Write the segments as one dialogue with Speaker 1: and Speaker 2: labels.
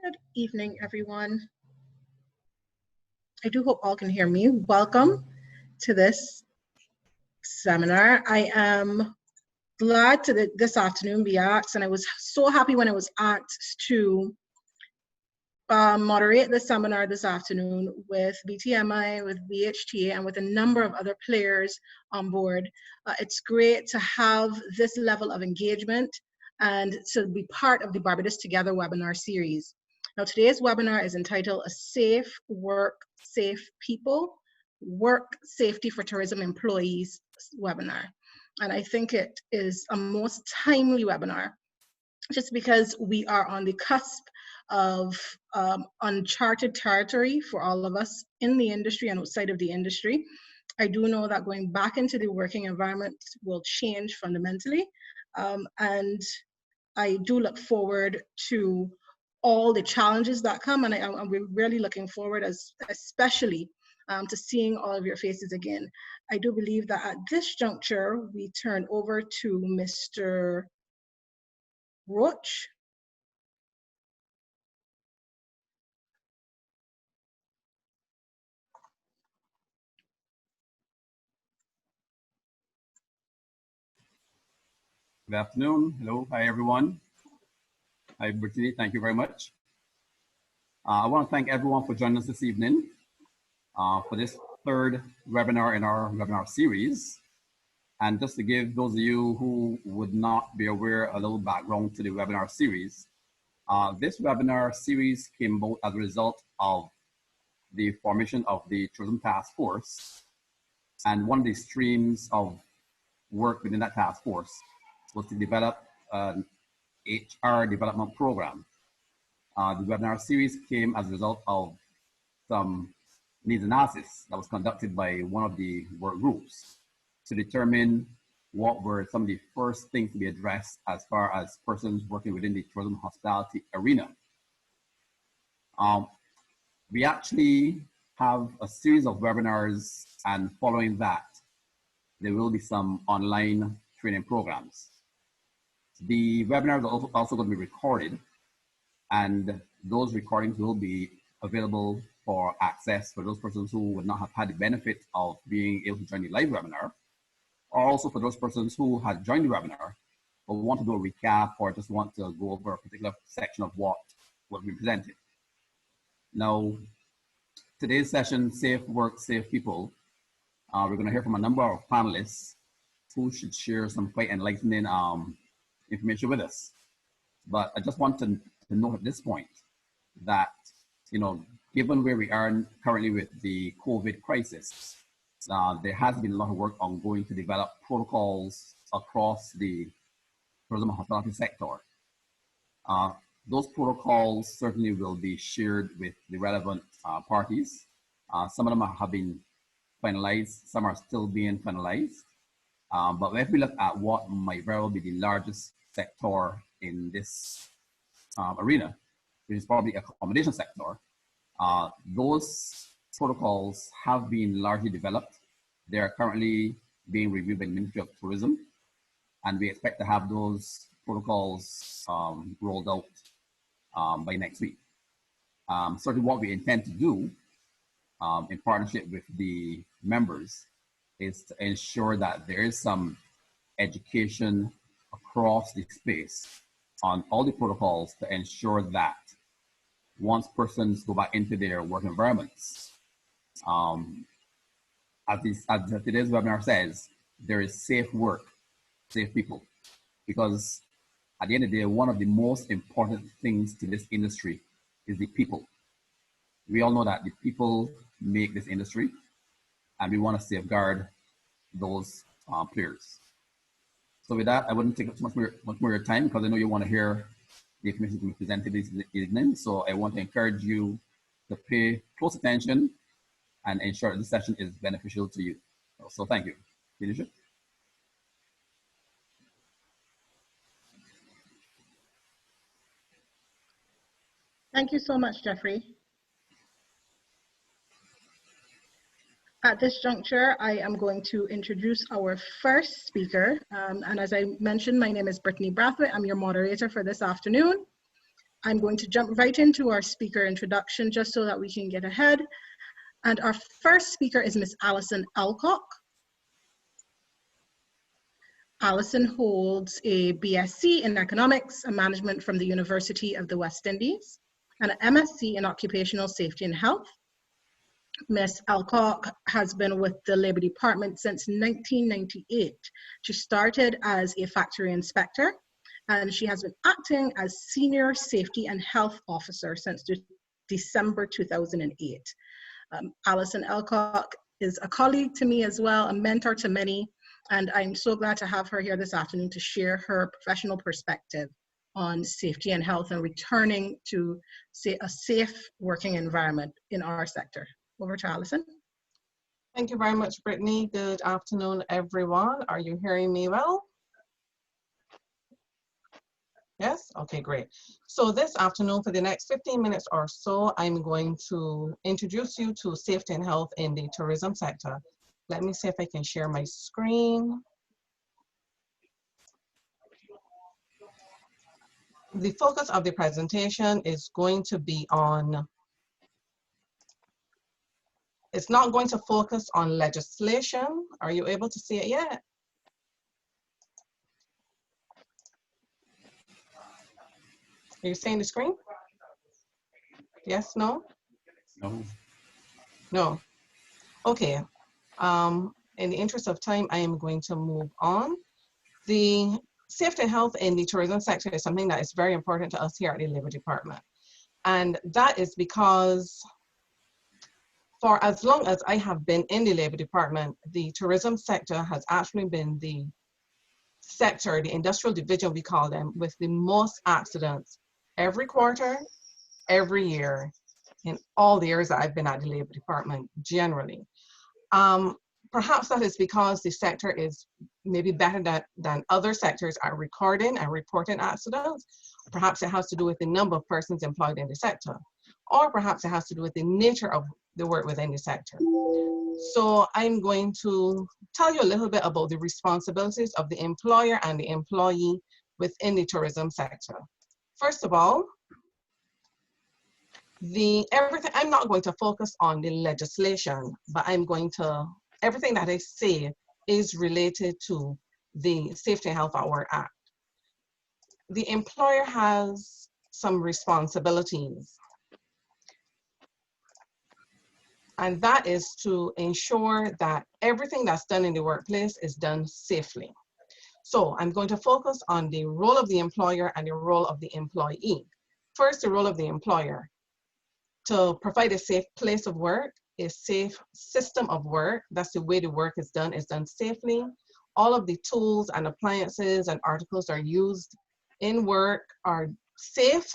Speaker 1: Good evening, everyone. I do hope all can hear me. Welcome to this seminar. I am glad to this afternoon be asked, and I was so happy when I was asked to moderate the seminar this afternoon with BTMI, with VHTA, and with a number of other players on board. It's great to have this level of engagement and to be part of the Barbados Together webinar series. Now, today's webinar is entitled A Safe Work, Safe People, Work Safety for Tourism Employees webinar. And I think it is a most timely webinar, just because we are on the cusp of uncharted territory for all of us in the industry and outside of the industry. I do know that going back into the working environment will change fundamentally. And I do look forward to all the challenges that come, and we're really looking forward, especially to seeing all of your faces again. I do believe that at this juncture, we turn over to Mr. Roach.
Speaker 2: Good afternoon. Hello. Hi, everyone. Hi, Brittany. Thank you very much. I want to thank everyone for joining us this evening for this third webinar in our webinar series. And just to give those of you who would not be aware a little background to the webinar series, this webinar series came about as a result of the formation of the Tourism Task Force. And one of the streams of work within that task force was to develop an HR development program. The webinar series came as a result of some needs analysis that was conducted by one of the work groups to determine what were some of the first things to be addressed as far as persons working within the tourism hospitality arena. We actually have a series of webinars, and following that, there will be some online training programs. The webinars are also going to be recorded, and those recordings will be available for access for those persons who would not have had the benefit of being able to join the live webinar, or also for those persons who had joined the webinar but want to do a recap or just want to go over a particular section of what we presented. Now, today's session, Safe Work, Safe People, we're going to hear from a number of panelists who should share some quite enlightening information with us. But I just want to note at this point that, given where we are currently with the COVID crisis, there has been a lot of work ongoing to develop protocols across the tourism and hospitality sector. those protocols certainly will be shared with the relevant parties. Some of them have been finalized, some are still being finalized. But if we look at what might very well be the largest sector in this arena, which is probably accommodation sector, those protocols have been largely developed. They are currently being reviewed by the Ministry of Tourism, and we expect to have those protocols rolled out by next week. Certainly what we intend to do in partnership with the members is to ensure that there is some education across the space on all the protocols to ensure that once persons go back into their work environments, as today's webinar says, there is safe work, safe people. Because at the end of the day, one of the most important things to this industry is the people. We all know that the people make this industry, and we want to safeguard those players. So with that, I wouldn't take up too much more of your time, because I know you want to hear the information being presented this evening. So I want to encourage you to pay close attention and ensure this session is beneficial to you. So thank you. Leadership.
Speaker 1: Thank you so much, Jeffrey. At this juncture, I am going to introduce our first speaker. And as I mentioned, my name is Brittany Brathwaite. I'm your moderator for this afternoon. I'm going to jump right into our speaker introduction just so that we can get ahead. And our first speaker is Ms. Alison Alcock. Alison holds a BSc in Economics and Management from the University of the West Indies and an MSc in Occupational Safety and Health. Ms. Alcock has been with the Labour Department since 1998. She started as a factory inspector, and she has been acting as Senior Safety and Health Officer since December 2008. Alison Alcock is a colleague to me as well, a mentor to many, and I'm so glad to have her here this afternoon to share her professional perspective on safety and health and returning to a safe working environment in our sector. Over to Alison.
Speaker 3: Thank you very much, Brittany. Good afternoon, everyone. Are you hearing me well? Yes? Okay, great. So this afternoon, for the next 15 minutes or so, I'm going to introduce you to safety and health in the tourism sector. Let me see if I can share my screen. The focus of the presentation is going to be on, it's not going to focus on legislation. Are you able to see it yet? Are you seeing the screen? Yes, no?
Speaker 2: No.
Speaker 3: No. Okay. In the interest of time, I am going to move on. The safety and health in the tourism sector is something that is very important to us here at the Labour Department. And that is because for as long as I have been in the Labour Department, the tourism sector has actually been the sector, the industrial division we call them, with the most accidents every quarter, every year, in all the years that I've been at the Labour Department generally. Perhaps that is because the sector is maybe better than other sectors at recording and reporting accidents. Perhaps it has to do with the number of persons employed in the sector, or perhaps it has to do with the nature of the work within the sector. So I'm going to tell you a little bit about the responsibilities of the employer and the employee within the tourism sector. First of all, I'm not going to focus on the legislation, but everything that I say is related to the Safety and Health at Work Act. The employer has some responsibilities, and that is to ensure that everything that's done in the workplace is done safely. So I'm going to focus on the role of the employer and the role of the employee. First, the role of the employer. To provide a safe place of work, a safe system of work, that's the way the work is done safely. All of the tools and appliances and articles are used in work are safe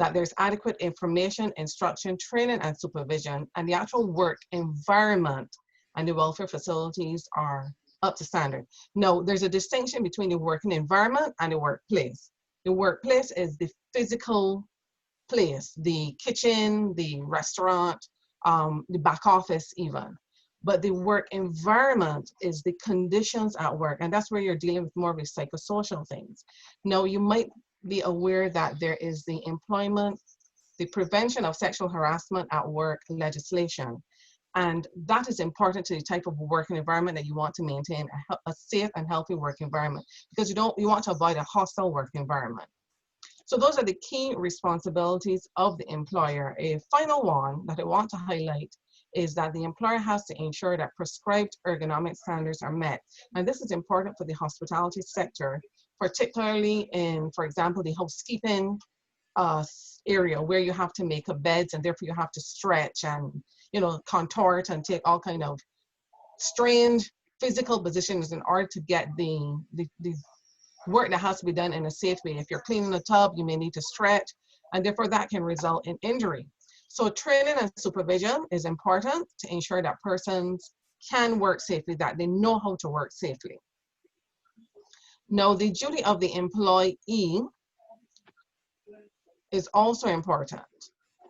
Speaker 3: that there's adequate information, instruction, training, and supervision, and the actual work environment and the welfare facilities are up to standard. Now, there's a distinction between the working environment and the workplace. The workplace is the physical place, the kitchen, the restaurant, the back office even. But the work environment is the conditions at work, and that's where you're dealing with more of the psychosocial things. Now, you might be aware that there is the Prevention of Sexual Harassment at Work legislation. And that is important to the type of working environment that you want to maintain, a safe and healthy work environment, because you want to avoid a hostile work environment. So those are the key responsibilities of the employer. A final one that I want to highlight is that the employer has to ensure that prescribed ergonomic standards are met. And this is important for the hospitality sector, particularly in, for example, the housekeeping area where you have to make up beds and therefore you have to stretch and, contort and take all kind of strange physical positions in order to get the work that has to be done in a safe way. If you're cleaning a tub, you may need to stretch, and therefore that can result in injury. So training and supervision is important to ensure that persons can work safely, that they know how to work safely. Now, the duty of the employee is also important.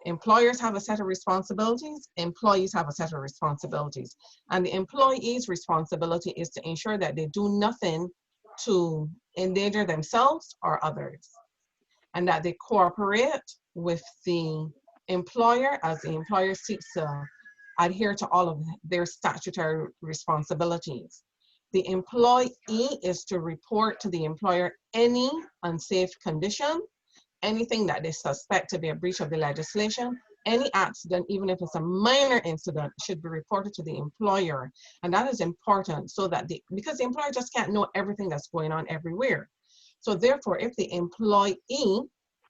Speaker 3: Employers have a set of responsibilities, employees have a set of responsibilities, and the employee's responsibility is to ensure that they do nothing to endanger themselves or others, and that they cooperate with the employer as the employer seeks to adhere to all of their statutory responsibilities. The employee is to report to the employer any unsafe condition, anything that they suspect to be a breach of the legislation, any accident, even if it's a minor incident, should be reported to the employer. And that is important so that because the employer just can't know everything that's going on everywhere. So therefore, if the employee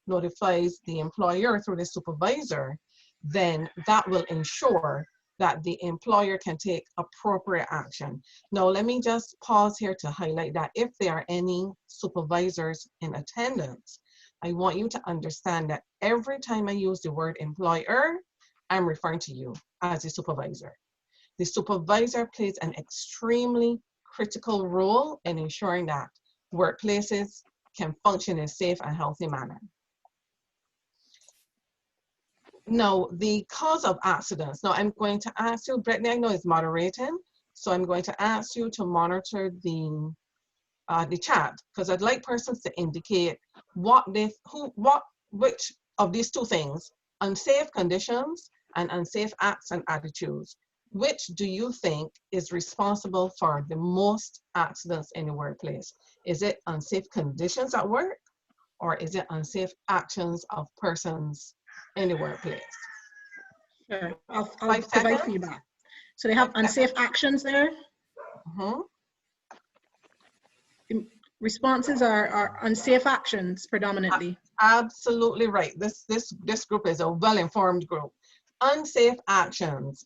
Speaker 3: notifies the employer through the supervisor, then that will ensure that the employer can take appropriate action. Now, let me just pause here to highlight that if there are any supervisors in attendance, I want you to understand that every time I use the word employer, I'm referring to you as a supervisor. The supervisor plays an extremely critical role in ensuring that workplaces can function in a safe and healthy manner. Now, the cause of accidents. Now, I'm going to ask you, Brittany, I know is moderating, so I'm going to ask you to monitor the chat, because I'd like persons to indicate which of these two things, unsafe conditions and unsafe acts and attitudes, which do you think is responsible for the most accidents in the workplace? Is it unsafe conditions at work, or is it unsafe actions of persons in the workplace?
Speaker 1: Sure, I'll provide feedback. So they have unsafe actions there. Responses are unsafe actions predominantly.
Speaker 3: Absolutely right. This group is a well-informed group. Unsafe actions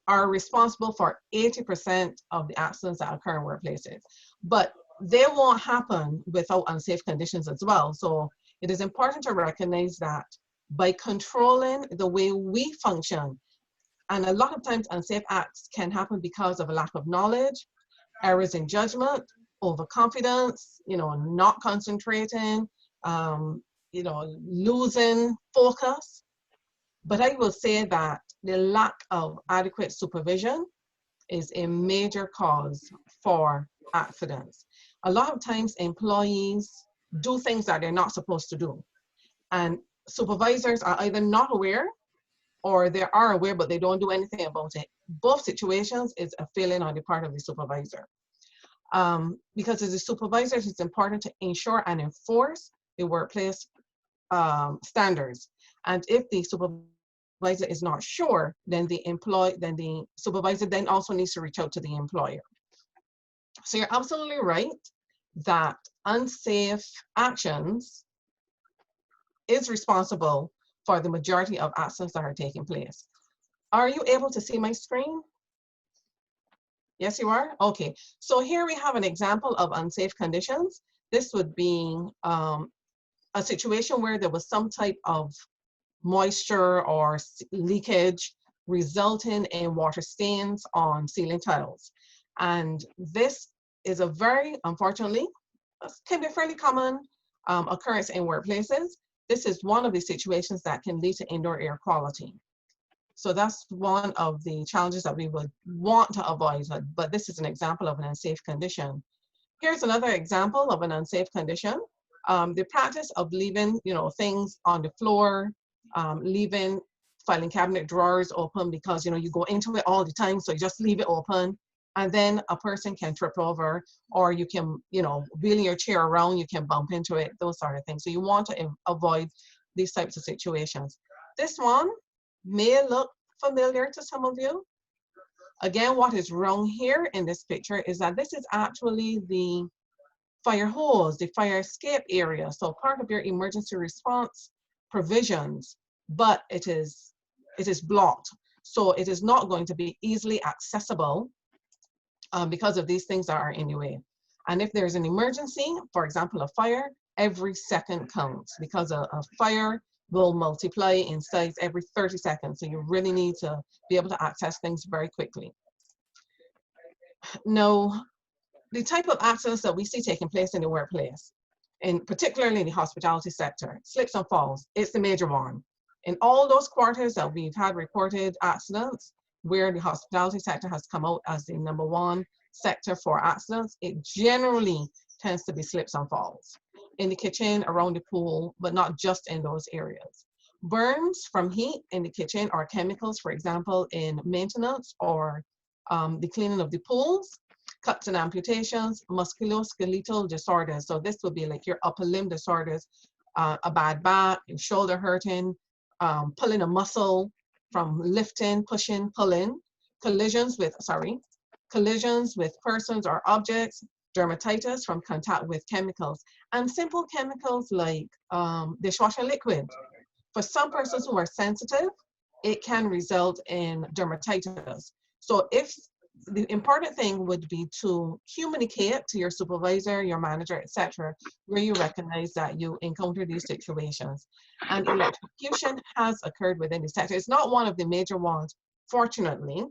Speaker 3: are responsible for 80% of the accidents that occur in workplaces, but they won't happen without unsafe conditions as well. So it is important to recognize that by controlling the way we function, and a lot of times unsafe acts can happen because of a lack of knowledge, errors in judgment, overconfidence, not concentrating, losing focus. But I will say that the lack of adequate supervision is a major cause for accidents. A lot of times employees do things that they're not supposed to do. And supervisors are either not aware or they are aware, but they don't do anything about it. Both situations is a failing on the part of the supervisor. Because as a supervisor, it's important to ensure and enforce the workplace standards. And if the supervisor is not sure, then the supervisor then also needs to reach out to the employer. So you're absolutely right that unsafe actions is responsible for the majority of accidents that are taking place. Are you able to see my screen? Yes, you are? Okay. So here we have an example of unsafe conditions. This would be a a situation where there was some type of moisture or leakage resulting in water stains on ceiling tiles. And this is a very, unfortunately, can be a fairly common occurrence in workplaces. This is one of the situations that can lead to indoor air quality. So that's one of the challenges that we would want to avoid, but this is an example of an unsafe condition. Here's another example of an unsafe condition. The practice of leaving, things on the floor, leaving filing cabinet drawers open because, you go into it all the time, so you just leave it open, and then a person can trip over, or you can, wheeling your chair around, you can bump into it, those sort of things. So you want to avoid these types of situations. This one may look familiar to some of you. Again, what is wrong here in this picture is that this is actually the fire hose, the fire escape area. So part of your emergency response provisions, but it is blocked. So it is not going to be easily accessible because of these things that are in the way. And if there's an emergency, for example, a fire, every second counts because a fire will multiply in size every 30 seconds. So you really need to be able to access things very quickly. Now, the type of accidents that we see taking place in the workplace, and particularly in the hospitality sector, slips and falls, it's the major one. In all those quarters that we've had reported accidents, where the hospitality sector has come out as the #1 sector for accidents, it generally tends to be slips and falls. In the kitchen, around the pool, but not just in those areas. Burns from heat in the kitchen or chemicals, for example, in maintenance or the cleaning of the pools, cuts and amputations, musculoskeletal disorders. So this will be like your upper limb disorders, a bad back, your shoulder hurting, pulling a muscle from lifting, pushing, pulling, collisions with persons or objects, dermatitis from contact with chemicals, and simple chemicals like dishwasher liquid. For some persons who are sensitive, it can result in dermatitis. So the important thing would be to communicate to your supervisor, your manager, etc., where you recognize that you encounter these situations. And electrocution has occurred within the sector. It's not one of the major ones, fortunately.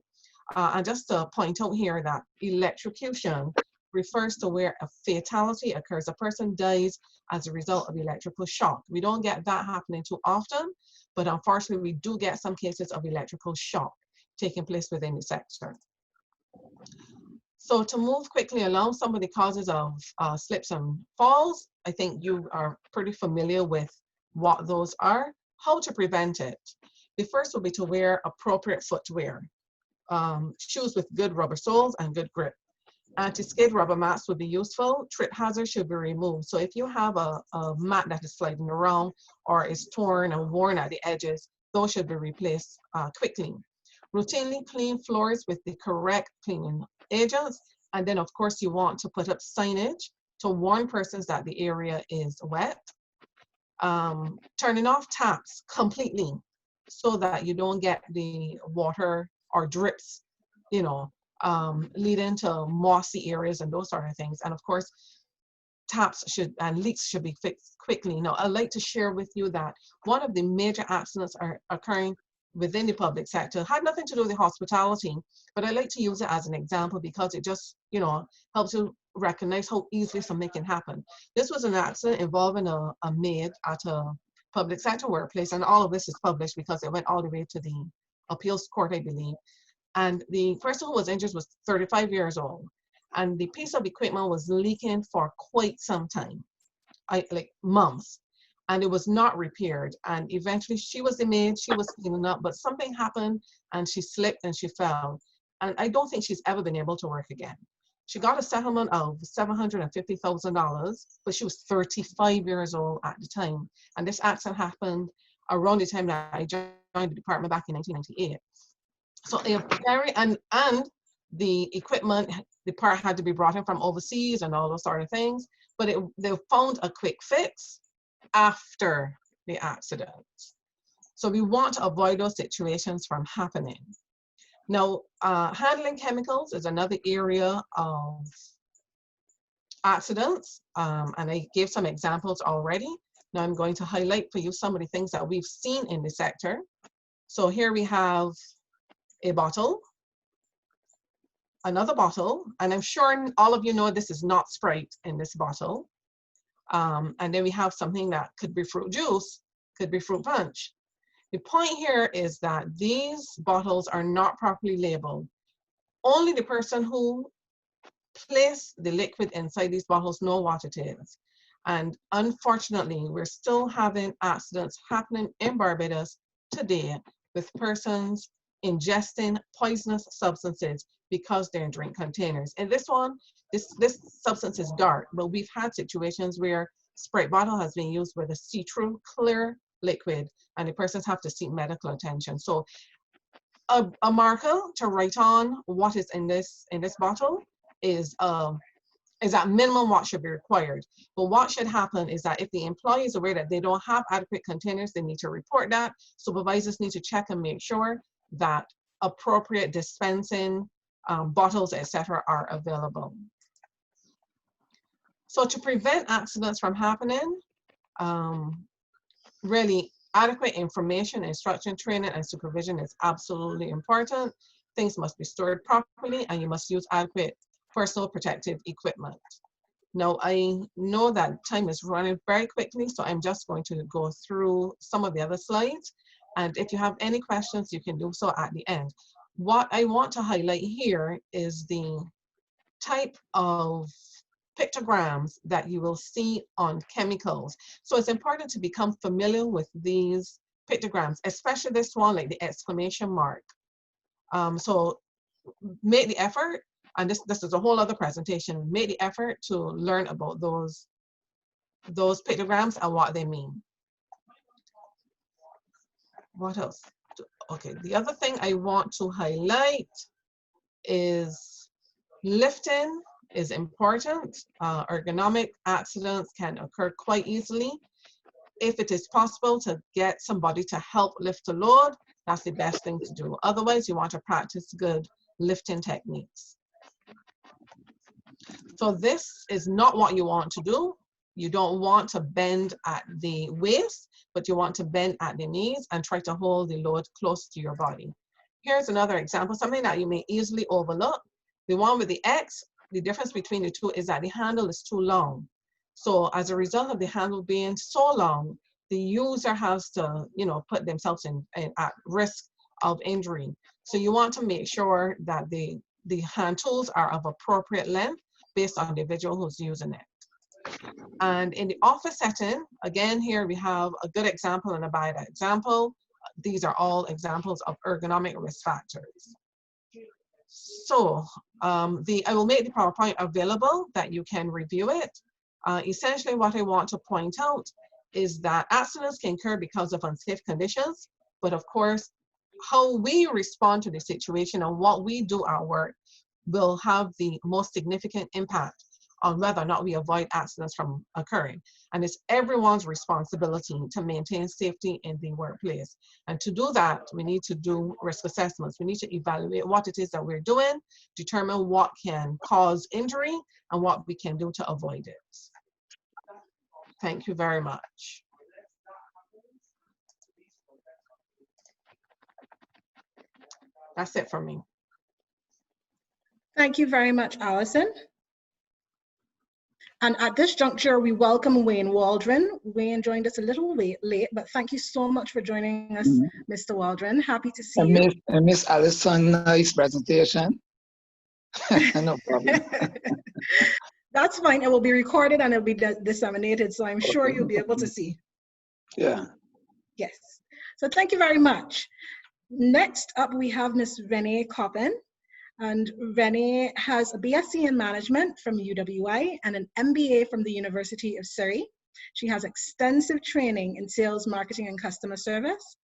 Speaker 3: And just to point out here that electrocution refers to where a fatality occurs. A person dies as a result of electrical shock. We don't get that happening too often, but unfortunately, we do get some cases of electrical shock taking place within the sector. So to move quickly along, some of the causes of slips and falls, I think you are pretty familiar with what those are. How to prevent it? The first will be to wear appropriate footwear. Shoes with good rubber soles and good grip. Anti-skid rubber mats would be useful. Trip hazards should be removed. So if you have a mat that is sliding around or is torn and worn at the edges, those should be replaced quickly. Routinely clean floors with the correct cleaning agents. And then of course you want to put up signage to warn persons that the area is wet. Turning off taps completely so that you don't get the water or drips, leading to mossy areas and those sort of things. And of course, taps and leaks should be fixed quickly. Now, I'd like to share with you that one of the major accidents are occurring within the public sector had nothing to do with the hospitality, but I like to use it as an example because it just, helps you recognize how easily something can happen. This was an accident involving a maid at a public sector workplace, and all of this is published because it went all the way to the appeals court, I believe. And the person who was injured was 35 years old, and the piece of equipment was leaking for quite some time, like months. And it was not repaired. And eventually she was the maid, she was cleaning up, but something happened and she slipped and she fell. And I don't think she's ever been able to work again. She got a settlement of $750,000, but she was 35 years old at the time. And this accident happened around the time that I joined the department back in 1998. So and the equipment, the part had to be brought in from overseas and all those sort of things, but they found a quick fix after the accident. So we want to avoid those situations from happening. Now, handling chemicals is another area of accidents, and I gave some examples already. Now I'm going to highlight for you some of the things that we've seen in the sector. So here we have a bottle, another bottle, and I'm sure all of you know this is not Sprite in this bottle. And then we have something that could be fruit juice, could be fruit punch. The point here is that these bottles are not properly labeled. Only the person who placed the liquid inside these bottles know what it is. And unfortunately, we're still having accidents happening in Barbados today with persons ingesting poisonous substances because they're in drink containers. And this one, this substance is dark, but we've had situations where Sprite bottle has been used with a see-through clear liquid and the persons have to seek medical attention. So a marker to write on what is in this bottle is at minimum what should be required. But what should happen is that if the employee is aware that they don't have adequate containers, they need to report that. Supervisors need to check and make sure that appropriate dispensing bottles, etc., are available. So to prevent accidents from happening, really adequate information, instruction, training, and supervision is absolutely important. Things must be stored properly, and you must use adequate personal protective equipment. Now, I know that time is running very quickly, so I'm just going to go through some of the other slides. And if you have any questions, you can do so at the end. What I want to highlight here is the type of pictograms that you will see on chemicals. So it's important to become familiar with these pictograms, especially this one, like the exclamation mark. So make the effort, and this is a whole other presentation, make the effort to learn about those pictograms and what they mean. What else? Okay, the other thing I want to highlight is lifting is important. Ergonomic accidents can occur quite easily. If it is possible to get somebody to help lift the load, that's the best thing to do. Otherwise, you want to practice good lifting techniques. So this is not what you want to do. You don't want to bend at the waist, but you want to bend at the knees and try to hold the load close to your body. Here's another example, something that you may easily overlook. The one with the X, the difference between the two is that the handle is too long. So as a result of the handle being so long, the user has to, put themselves at risk of injury. So you want to make sure that the hand tools are of appropriate length based on the individual who's using it. And in the office setting, again, here we have a good example and a bad example. These are all examples of ergonomic risk factors. So I will make the PowerPoint available that you can review it. Essentially, what I want to point out is that accidents can occur because of unsafe conditions, but of course, how we respond to the situation and what we do our work will have the most significant impact on whether or not we avoid accidents from occurring. And it's everyone's responsibility to maintain safety in the workplace. And to do that, we need to do risk assessments. We need to evaluate what it is that we're doing, determine what can cause injury, and what we can do to avoid it. Thank you very much. That's it for me.
Speaker 1: Thank you very much, Allison. And at this juncture, we welcome Wayne Waldron. Wayne joined us a little late, but thank you so much for joining us, Mr. Waldron. Happy to see you.
Speaker 4: And Miss Allison, nice presentation. No problem.
Speaker 1: That's fine. It will be recorded and it will be disseminated, so I'm sure you'll be able to see.
Speaker 4: Yeah.
Speaker 1: Yes. So thank you very much. Next up, we have Miss Renee Coppin. And Renee has a BSc in Management from UWI and an MBA from the University of Surrey. She has extensive training in sales, marketing, and customer service.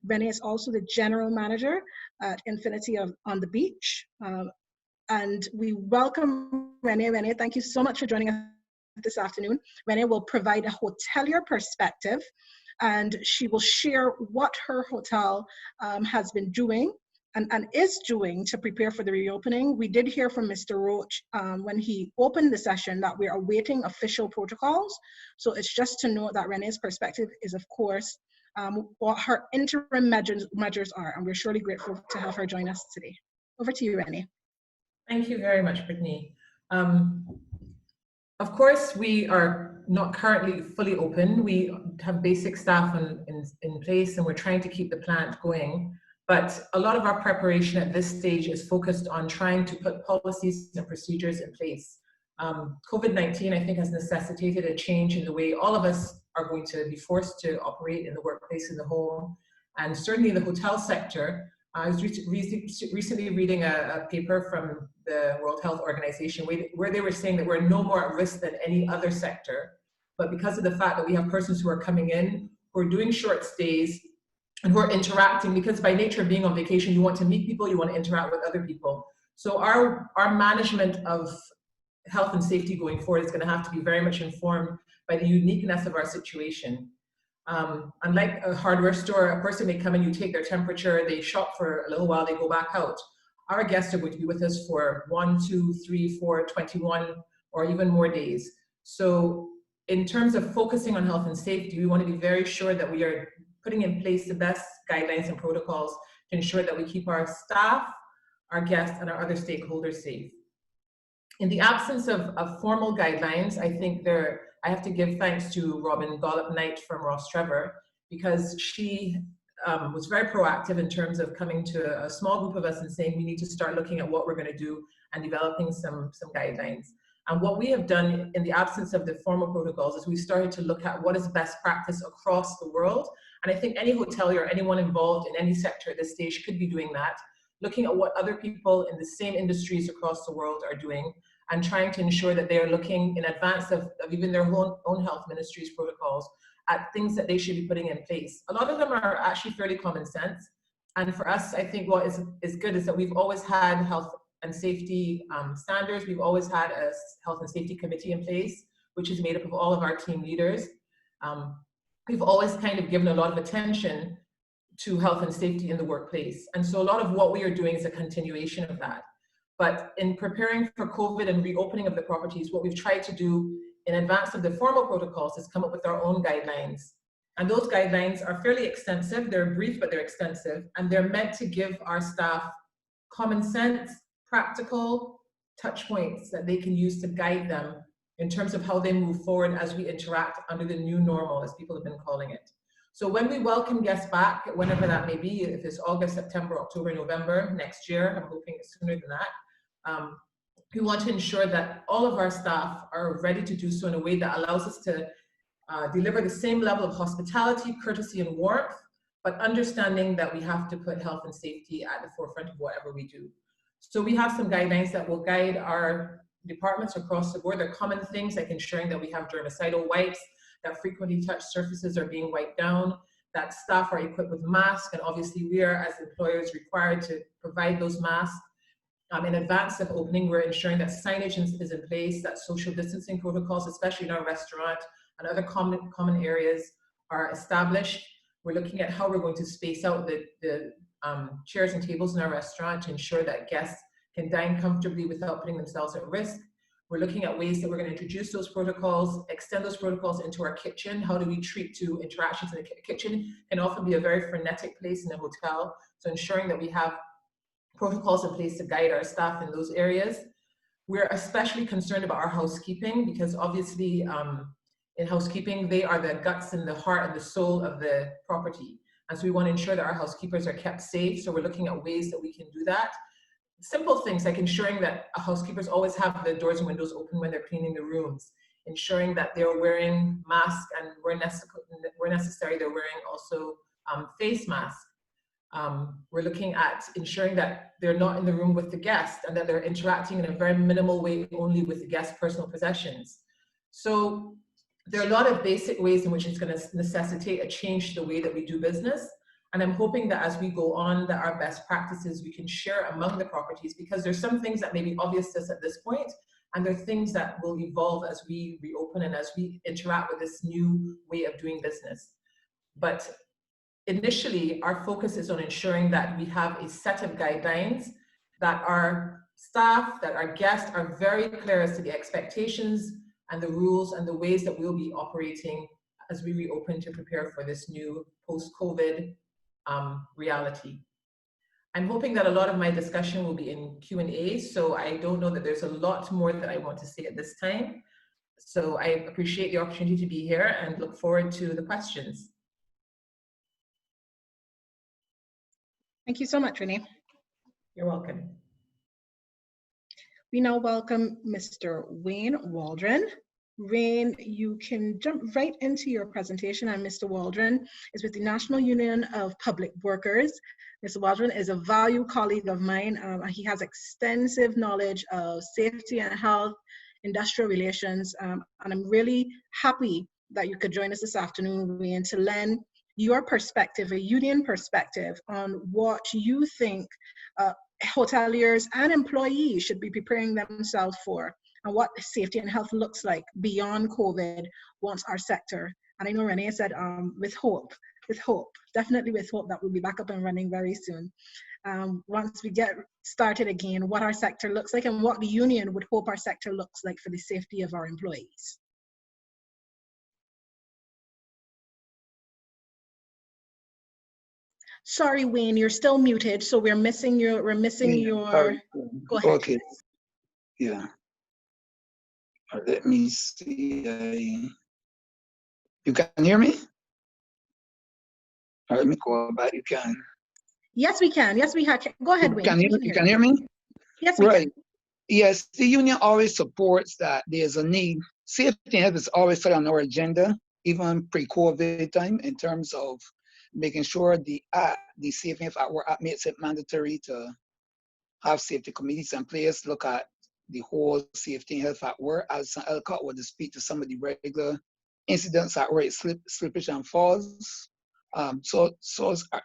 Speaker 1: Renee is also the General Manager at Infinity on the Beach. And we welcome Renee. Renee, thank you so much for joining us this afternoon. Renee will provide a hotelier perspective, and she will share what her hotel has been doing and is doing to prepare for the reopening. We did hear from Mr. Roach when he opened the session that we are awaiting official protocols. So it's just to note that Renee's perspective is, of course, what her interim measures are, and we're surely grateful to have her join us today. Over to you, Renee.
Speaker 5: Thank you very much, Brittany. Of course, we are not currently fully open. We have basic staff in place, and we're trying to keep the plant going. But a lot of our preparation at this stage is focused on trying to put policies and procedures in place. COVID-19, I think, has necessitated a change in the way all of us are going to be forced to operate in the workplace, in the home, and certainly in the hotel sector. I was recently reading a paper from the World Health Organization where they were saying that we're no more at risk than any other sector. But because of the fact that we have persons who are coming in, who are doing short stays, and who are interacting, because by nature of being on vacation, you want to meet people, you want to interact with other people. So our management of health and safety going forward is going to have to be very much informed by the uniqueness of our situation. Unlike a hardware store, a person may come in, you take their temperature, they shop for a little while, they go back out. Our guests are going to be with us for 1, 2, 3, 4, 21, or even more days. So in terms of focusing on health and safety, we want to be very sure that we are putting in place the best guidelines and protocols to ensure that we keep our staff, our guests, and our other stakeholders safe. In the absence of formal guidelines, I think I have to give thanks to Robin Gollop-Knight from Ross Trevor, because she was very proactive in terms of coming to a small group of us and saying we need to start looking at what we're going to do and developing some guidelines. And what we have done in the absence of the formal protocols is we started to look at what is best practice across the world. And I think any hotelier or anyone involved in any sector at this stage could be doing that, looking at what other people in the same industries across the world are doing, and trying to ensure that they are looking in advance of even their own health ministries protocols at things that they should be putting in place. A lot of them are actually fairly common sense. And for us, I think what is good is that we've always had health and safety standards. We've always had a health and safety committee in place, which is made up of all of our team leaders. We've always kind of given a lot of attention to health and safety in the workplace. And so a lot of what we are doing is a continuation of that. But in preparing for COVID and reopening of the properties, what we've tried to do in advance of the formal protocols is come up with our own guidelines. And those guidelines are fairly extensive. They're brief, but they're extensive. And they're meant to give our staff common sense, practical touch points that they can use to guide them in terms of how they move forward as we interact under the new normal, as people have been calling it. So when we welcome guests back, whenever that may be, if it's August, September, October, November next year, I'm hoping it's sooner than that, we want to ensure that all of our staff are ready to do so in a way that allows us to deliver the same level of hospitality, courtesy, and warmth, but understanding that we have to put health and safety at the forefront of whatever we do. So we have some guidelines that will guide our departments across the board. They're common things like ensuring that we have germicidal wipes, that frequently touched surfaces are being wiped down, that staff are equipped with masks, and obviously we are, as employers, required to provide those masks. In advance of opening, we're ensuring that signage is in place, that social distancing protocols, especially in our restaurant and other common areas, are established. We're looking at how we're going to space out the chairs and tables in our restaurant to ensure that guests can dine comfortably without putting themselves at risk. We're looking at ways that we're going to introduce those protocols, extend those protocols into our kitchen. How do we treat to interactions in the kitchen? Can often be a very frenetic place in a hotel. So ensuring that we have protocols in place to guide our staff in those areas. We're especially concerned about our housekeeping, because obviously in housekeeping, they are the guts and the heart and the soul of the property. And so we want to ensure that our housekeepers are kept safe. So we're looking at ways that we can do that. Simple things like ensuring that housekeepers always have the doors and windows open when they're cleaning the rooms, ensuring that they're wearing masks, and where necessary, they're wearing also face masks. We're looking at ensuring that they're not in the room with the guest and that they're interacting in a very minimal way only with the guest's personal possessions. So there are a lot of basic ways in which it's going to necessitate a change to the way that we do business. And I'm hoping that as we go on, that our best practices we can share among the properties, because there's some things that may be obvious to us at this point, and there are things that will evolve as we reopen and as we interact with this new way of doing business. But initially, our focus is on ensuring that we have a set of guidelines that our staff, that our guests are very clear as to the expectations and the rules and the ways that we'll be operating as we reopen to prepare for this new post-COVID reality. I'm hoping that a lot of my discussion will be in Q&A, so I don't know that there's a lot more that I want to say at this time. So I appreciate the opportunity to be here and look forward to the questions.
Speaker 1: Thank you so much, Renee.
Speaker 5: You're welcome.
Speaker 1: We now welcome Mr. Wayne Waldron. Wayne, you can jump right into your presentation, and Mr. Waldron is with the National Union of Public Workers. Mr. Waldron is a valued colleague of mine. He has extensive knowledge of safety and health, industrial relations, and I'm really happy that you could join us this afternoon, Wayne, to lend your perspective, a union perspective, on what you think hoteliers and employees should be preparing themselves for, and what safety and health looks like beyond COVID once our sector, and I know Renee said with hope, definitely with hope that we'll be back up and running very soon. Once we get started again, what our sector looks like and what the union would hope our sector looks like for the safety of our employees. Sorry, Wayne, you're still muted, so we're missing your,
Speaker 4: Sorry.
Speaker 1: Go ahead.
Speaker 4: Okay. Yeah. Let me see. You can hear me? Let me go back. You can.
Speaker 1: Yes, we can. Yes, we have. Go ahead, Wayne.
Speaker 4: You can hear me?
Speaker 1: Yes, we
Speaker 4: Right.
Speaker 1: can.
Speaker 4: Yes, the union always supports that there's a need. Safety and health is always set on our agenda, even pre-COVID time, in terms of making sure the safety and health at work Act makes it mandatory to have safety committees in place, look at the whole safety and health at work. As Elcott would speak to some of the regular incidents at work, slippage and falls. So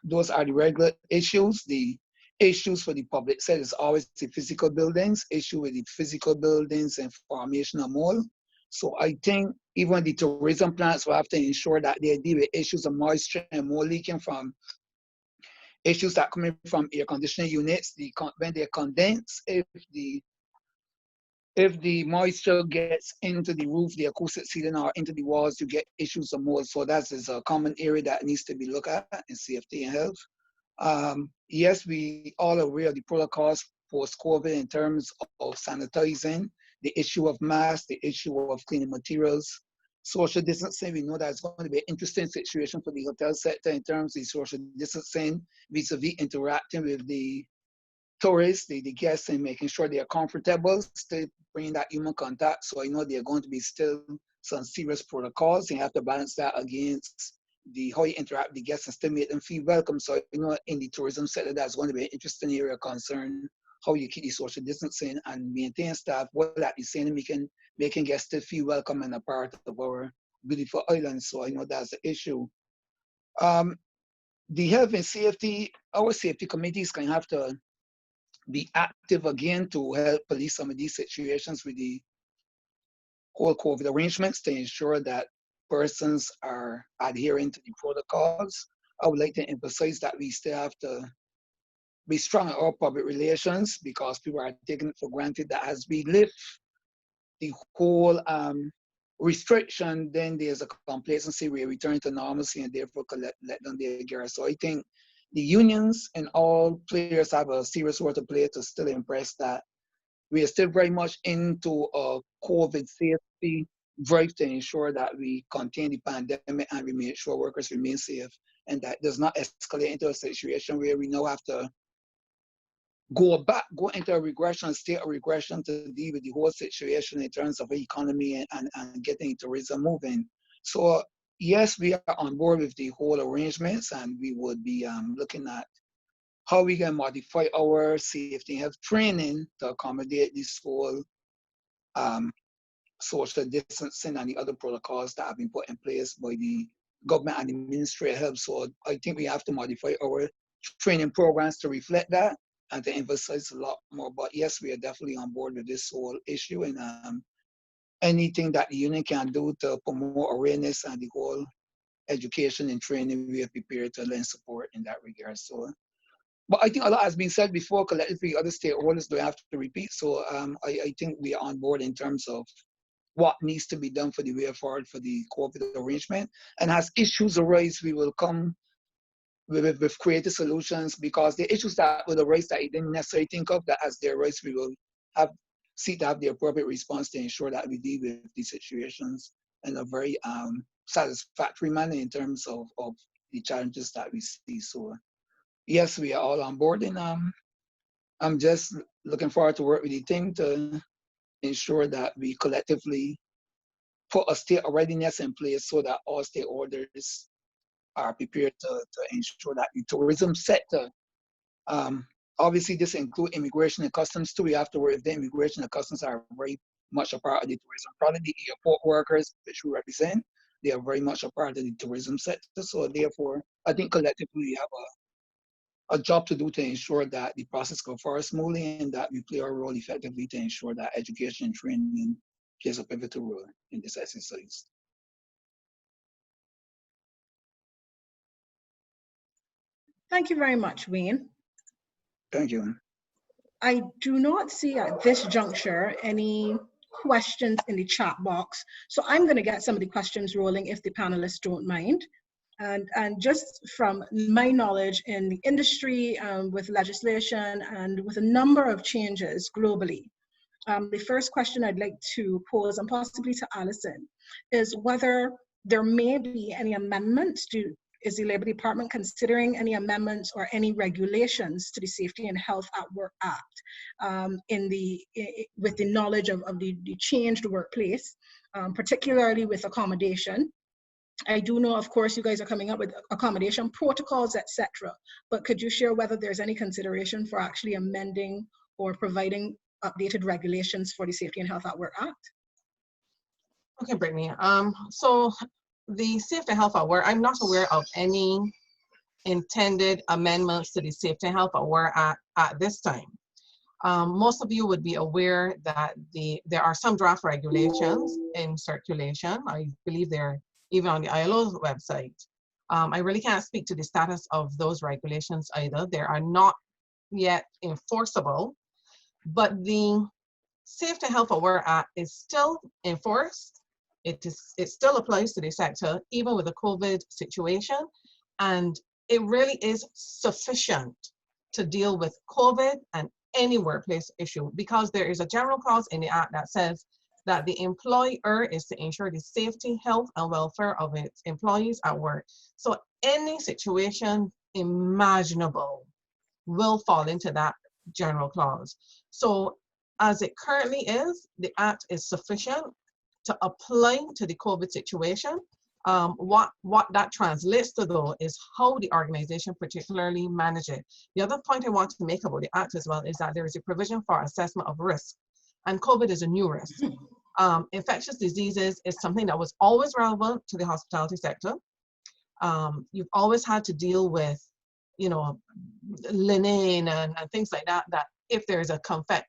Speaker 4: those are the regular issues. The issues for the public sector is always the physical buildings, issue with the physical buildings and formation of mold. So I think even the tourism plants will have to ensure that they deal with issues of moisture and mold leaking from issues that coming from air conditioning units. When they condense, if the moisture gets into the roof, the acoustic ceiling, or into the walls, you get issues of mold. So that is a common area that needs to be looked at in safety and health. Yes, we all aware of the protocols post-COVID in terms of sanitizing, the issue of masks, the issue of cleaning materials, social distancing. We know that it's going to be an interesting situation for the hotel sector in terms of social distancing, vis-a-vis interacting with the tourists, the guests, and making sure they are comfortable, still bringing that human contact. So I know there are going to be still some serious protocols, and you have to balance that against how you interact with the guests and still make them feel welcome. So you know, in the tourism sector, that's going to be an interesting area of concern, how you keep the social distancing and maintain staff while at the same time making guests still feel welcome and a part of our beautiful island. So I know that's the issue. The health and safety, our safety committees can have to be active again to help police some of these situations with the whole COVID arrangements to ensure that persons are adhering to the protocols. I would like to emphasize that we still have to be strong in our public relations because people are taking it for granted that as we lift the whole restriction, then there's a complacency where we return to normalcy and therefore let down their gear. So I think the unions and all players have a serious role to play to still impress that we are still very much into a COVID safety drive to ensure that we contain the pandemic and we make sure workers remain safe, and that does not escalate into a situation where we now have to go into a regression, state of regression to deal with the whole situation in terms of the economy and getting tourism moving. So yes, we are on board with the whole arrangements, and we would be looking at how we can modify our safety and health training to accommodate this whole social distancing and the other protocols that have been put in place by the government and the Ministry of Health. So I think we have to modify our training programs to reflect that and to emphasize a lot more. But yes, we are definitely on board with this whole issue, and anything that the union can do to promote awareness and the whole education and training, we are prepared to lend support in that regard. So, but I think a lot has been said before collectively, other stakeholders don't have to repeat. So I think we are on board in terms of what needs to be done for the way forward for the COVID arrangement. And as issues arise, we will come with creative solutions, because the issues that will arise that you didn't necessarily think of, that as they arise, we will seek to have the appropriate response to ensure that we deal with these situations in a very satisfactory manner in terms of the challenges that we see. So yes, we are all on board, and I'm just looking forward to work with the team to ensure that we collectively put a state of readiness in place so that all stakeholders are prepared to ensure that the tourism sector, obviously this includes immigration and customs too. We have to work with the immigration and customs are very much a part of the tourism. Probably the airport workers, which we represent, they are very much a part of the tourism sector. So therefore, I think collectively we have a job to do to ensure that the process goes forward smoothly and that we play our role effectively to ensure that education and training plays a pivotal role in this exercise.
Speaker 1: Thank you very much, Wayne.
Speaker 4: Thank you.
Speaker 1: I do not see at this juncture any questions in the chat box. So I'm going to get some of the questions rolling if the panelists don't mind. And just from my knowledge in the industry, with legislation and with a number of changes globally, the first question I'd like to pose, and possibly to Alison, is whether there may be any amendments to, is the Labor Department considering any amendments or any regulations to the Safety and Health at Work Act with the knowledge of the changed workplace, particularly with accommodation. I do know, of course, you guys are coming up with accommodation protocols, etc. But could you share whether there's any consideration for actually amending or providing updated regulations for the Safety and Health at Work Act?
Speaker 3: Okay, Brittany. So the Safety and Health at Work, I'm not aware of any intended amendments to the Safety and Health at Work Act at this time. Most of you would be aware that there are some draft regulations in circulation. I believe they're even on the ILO's website. I really can't speak to the status of those regulations either. They are not yet enforceable, but the Safety and Health at Work Act is still enforced. It still applies to the sector, even with the COVID situation, and it really is sufficient to deal with COVID and any workplace issue, because there is a general clause in the Act that says that the employer is to ensure the safety, health, and welfare of its employees at work. So any situation imaginable will fall into that general clause. So as it currently is, the Act is sufficient to apply to the COVID situation. What that translates to, though, is how the organization particularly manage it. The other point I want to make about the Act as well is that there is a provision for assessment of risk, and COVID is a new risk. Infectious diseases is something that was always relevant to the hospitality sector. You've always had to deal with, linen and things like that, that if there's an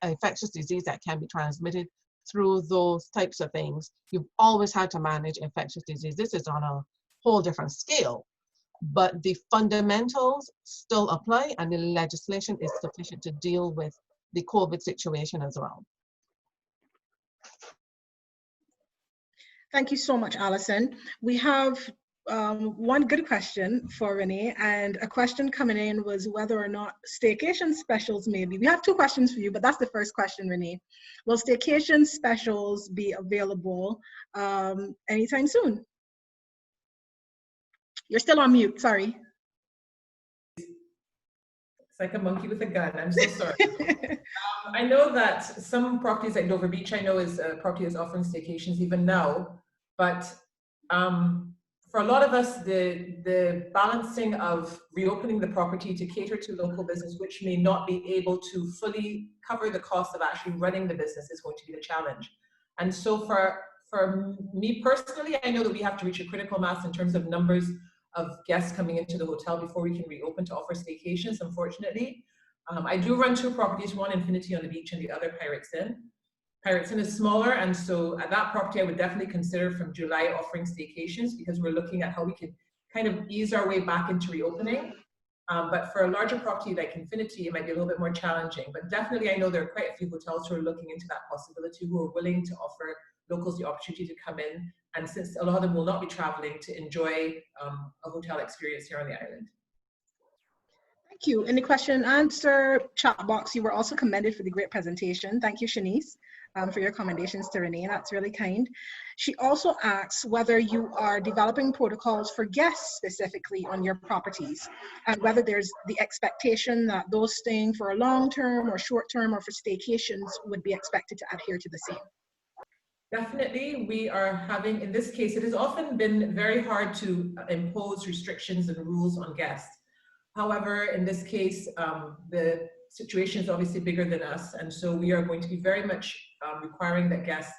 Speaker 3: infectious disease that can be transmitted through those types of things, you've always had to manage infectious disease. This is on a whole different scale, but the fundamentals still apply, and the legislation is sufficient to deal with the COVID situation as well.
Speaker 1: Thank you so much, Alison. We have one good question for Renee, and a question coming in was whether or not staycation specials maybe. We have two questions for you, but that's the first question, Renee. Will staycation specials be available anytime soon? You're still on mute, sorry.
Speaker 5: It's like a monkey with a gun, I'm so sorry. I know that some properties like Dover Beach, I know is a property is offering staycations even now, but for a lot of us, the balancing of reopening the property to cater to local business, which may not be able to fully cover the cost of actually running the business, is going to be the challenge. And so for me personally, I know that we have to reach a critical mass in terms of numbers of guests coming into the hotel before we can reopen to offer staycations, unfortunately. I do run two properties, one Infinity on the Beach and the other Pirates Inn. Pirates Inn is smaller, and so at that property I would definitely consider from July offering staycations, because we're looking at how we can kind of ease our way back into reopening. But for a larger property like Infinity, it might be a little bit more challenging. But definitely, I know there are quite a few hotels who are looking into that possibility, who are willing to offer locals the opportunity to come in. And since a lot of them will not be traveling, to enjoy a hotel experience here on the island.
Speaker 1: Thank you. In the question and answer chat box, you were also commended for the great presentation. Thank you, Shanice, for your commendations to Renee. That's really kind. She also asks whether you are developing protocols for guests specifically on your properties, and whether there's the expectation that those staying for a long term or short term or for staycations would be expected to adhere to the same.
Speaker 5: Definitely, we are having, in this case, it has often been very hard to impose restrictions and rules on guests. However, in this case, the situation is obviously bigger than us, and so we are going to be very much requiring that guests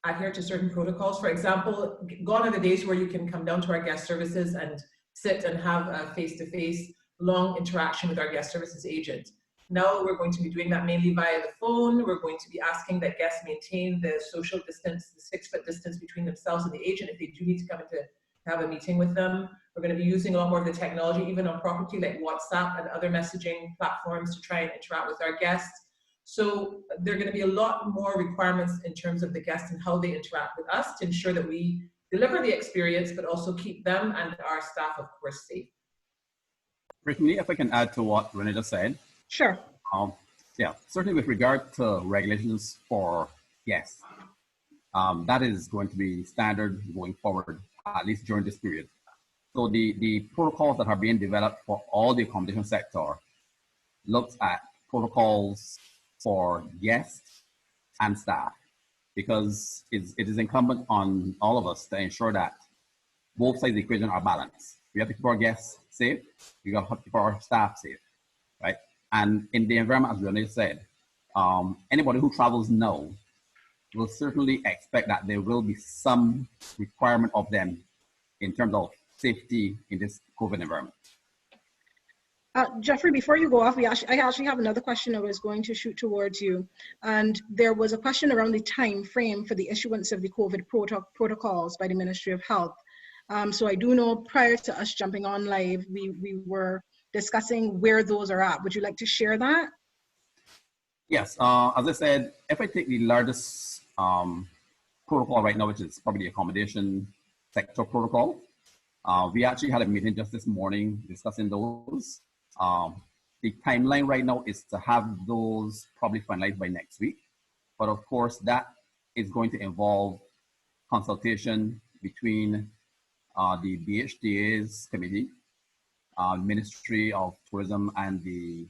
Speaker 5: adhere to certain protocols. For example, gone are the days where you can come down to our guest services and sit and have a face-to-face long interaction with our guest services agent. Now we're going to be doing that mainly via the phone. We're going to be asking that guests maintain the social distance, the 6-foot distance between themselves and the agent if they do need to come in to have a meeting with them. We're going to be using a lot more of the technology, even on property like WhatsApp and other messaging platforms, to try and interact with our guests. So there are going to be a lot more requirements in terms of the guests and how they interact with us to ensure that we deliver the experience, but also keep them and our staff, of course, safe.
Speaker 2: Brittany, if I can add to what Renee just said.
Speaker 1: Sure.
Speaker 2: Yeah, certainly with regard to regulations for guests, that is going to be standard going forward, at least during this period. So the protocols that are being developed for all the accommodation sector looks at protocols for guests and staff, because it is incumbent on all of us to ensure that both sides of the equation are balanced. We have to keep our guests safe, we have to keep our staff safe, right? And in the environment, as Renee said, anybody who travels now will certainly expect that there will be some requirement of them in terms of safety in this COVID environment.
Speaker 1: Jeffrey, before you go off, I actually have another question I was going to shoot towards you. And there was a question around the time frame for the issuance of the COVID protocols by the Ministry of Health. So I do know prior to us jumping on live, we were discussing where those are at. Would you like to share that?
Speaker 2: Yes, as I said, if I take the largest protocol right now, which is probably the accommodation sector protocol, we actually had a meeting just this morning discussing those. The timeline right now is to have those probably finalized by next week. But of course, that is going to involve consultation between the BHDA's committee, Ministry of Tourism, and the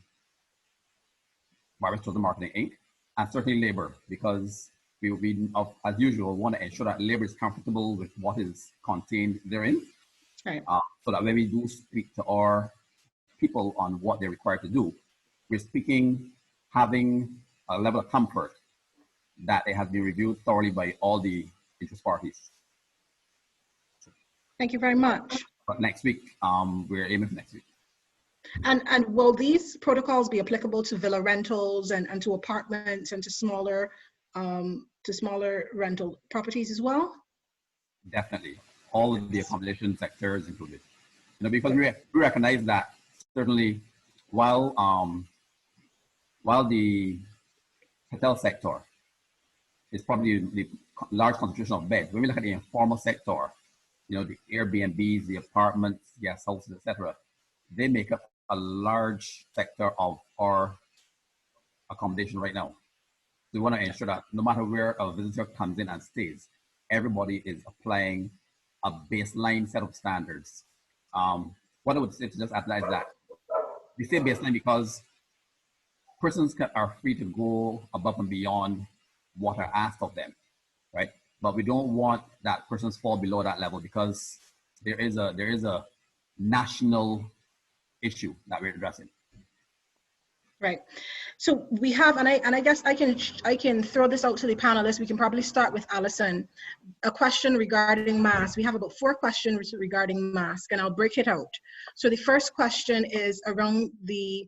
Speaker 2: Barbados Tourism Marketing Inc., and certainly labor, because we as usual, want to ensure that labor is comfortable with what is contained therein. Right. So that when we do speak to our people on what they're required to do, we're speaking having a level of comfort that it has been reviewed thoroughly by all the interest parties.
Speaker 1: Thank you very much.
Speaker 2: But next week, we're aiming for next week.
Speaker 1: And will these protocols be applicable to villa rentals and to apartments and to smaller rental properties as well? Definitely.
Speaker 2: All of the accommodation sectors included. You know, because we recognize that certainly while the hotel sector is probably the large concentration of beds, when we look at the informal sector, you know, the Airbnbs, the apartments, guest houses, etc., they make up a large sector of our accommodation right now. We want to ensure that no matter where a visitor comes in and stays, everybody is applying a baseline set of standards. What I would say to just add is that we say baseline because persons are free to go above and beyond what are asked of them, right? But we don't want that persons fall below that level, because there is a national issue that we're addressing.
Speaker 1: Right. So we have, and I guess I can throw this out to the panelists. We can probably start with Alison. A question regarding masks. We have about 4 questions regarding masks, and I'll break it out. So the first question is around the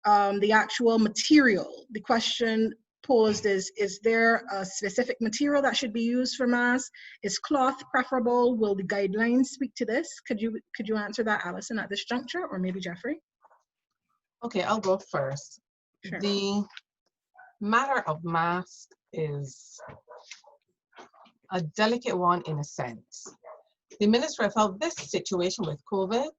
Speaker 1: actual material. The question posed is there a specific material that should be used for masks? Is cloth preferable? Will the guidelines speak to this? Could you answer that, Allison, at this juncture, or maybe Jeffrey?
Speaker 3: Okay, I'll go first.
Speaker 1: Sure.
Speaker 3: The matter of mask is a delicate one in a sense. The Ministry of Health, this situation with COVID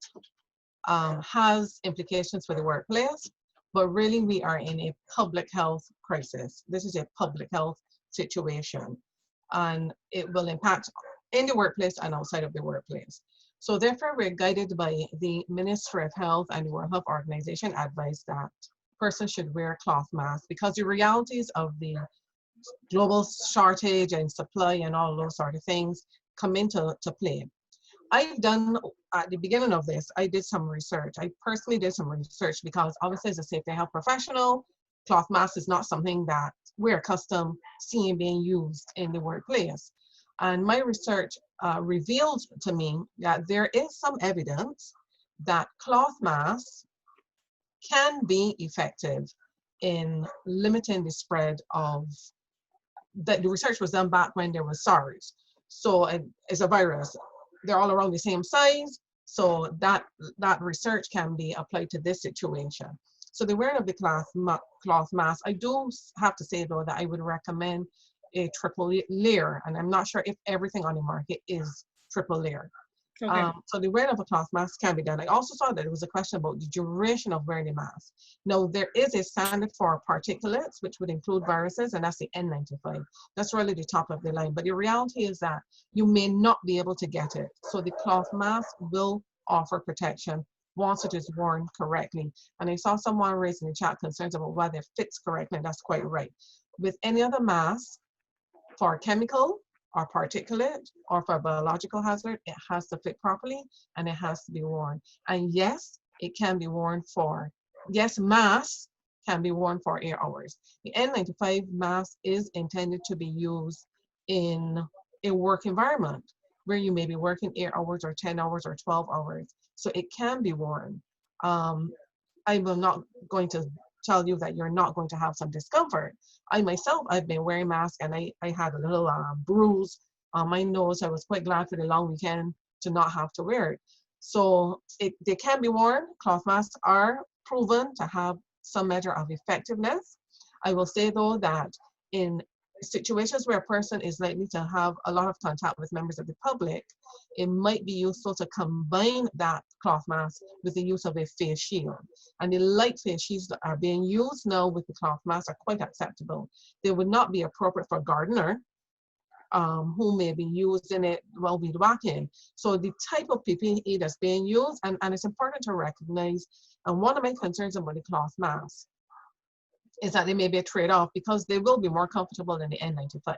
Speaker 3: has implications for the workplace, but really we are in a public health crisis. This is a public health situation, and it will impact in the workplace and outside of the workplace. So therefore, we're guided by the Ministry of Health, and the World Health Organization advise that persons should wear cloth masks because the realities of the global shortage and supply and all those sort of things come into play. I've done, at the beginning of this, I did some research. I personally did some research because obviously as a safety health professional, cloth mask is not something that we're accustomed seeing being used in the workplace. And my research revealed to me that there is some evidence that cloth masks can be effective in limiting the spread of, the research was done back when there was SARS. So it's a virus. They're all around the same size. So that research can be applied to this situation. So the wearing of the cloth mask, I do have to say though that I would recommend a triple layer, and I'm not sure if everything on the market is triple layer.
Speaker 1: Okay.
Speaker 3: So the wearing of a cloth mask can be done. I also saw that there was a question about the duration of wearing the mask. Now, there is a standard for particulates, which would include viruses, and that's the N95. That's really the top of the line. But the reality is that you may not be able to get it. So the cloth mask will offer protection once it is worn correctly. And I saw someone raising in the chat concerns about whether it fits correctly, and that's quite right. With any other mask, for chemical or particulate or for biological hazard, it has to fit properly and it has to be worn. And yes, it can be worn for, yes, masks can be worn for 8 hours. The N95 mask is intended to be used in a work environment where you may be working 8 hours or 10 hours or 12 hours. So it can be worn. I'm not going to tell you that you're not going to have some discomfort. I myself, I've been wearing masks and I had a little bruise on my nose. I was quite glad for the long weekend to not have to wear it. So they can be worn. Cloth masks are proven to have some measure of effectiveness. I will say though that in situations where a person is likely to have a lot of contact with members of the public, it might be useful to combine that cloth mask with the use of a face shield. And the light face shields that are being used now with the cloth mask are quite acceptable. They would not be appropriate for a gardener who may be using it while weed whacking. So the type of PPE that's being used, and it's important to recognize, and one of my concerns about the cloth mask is that they may be a trade-off because they will be more comfortable than the N95.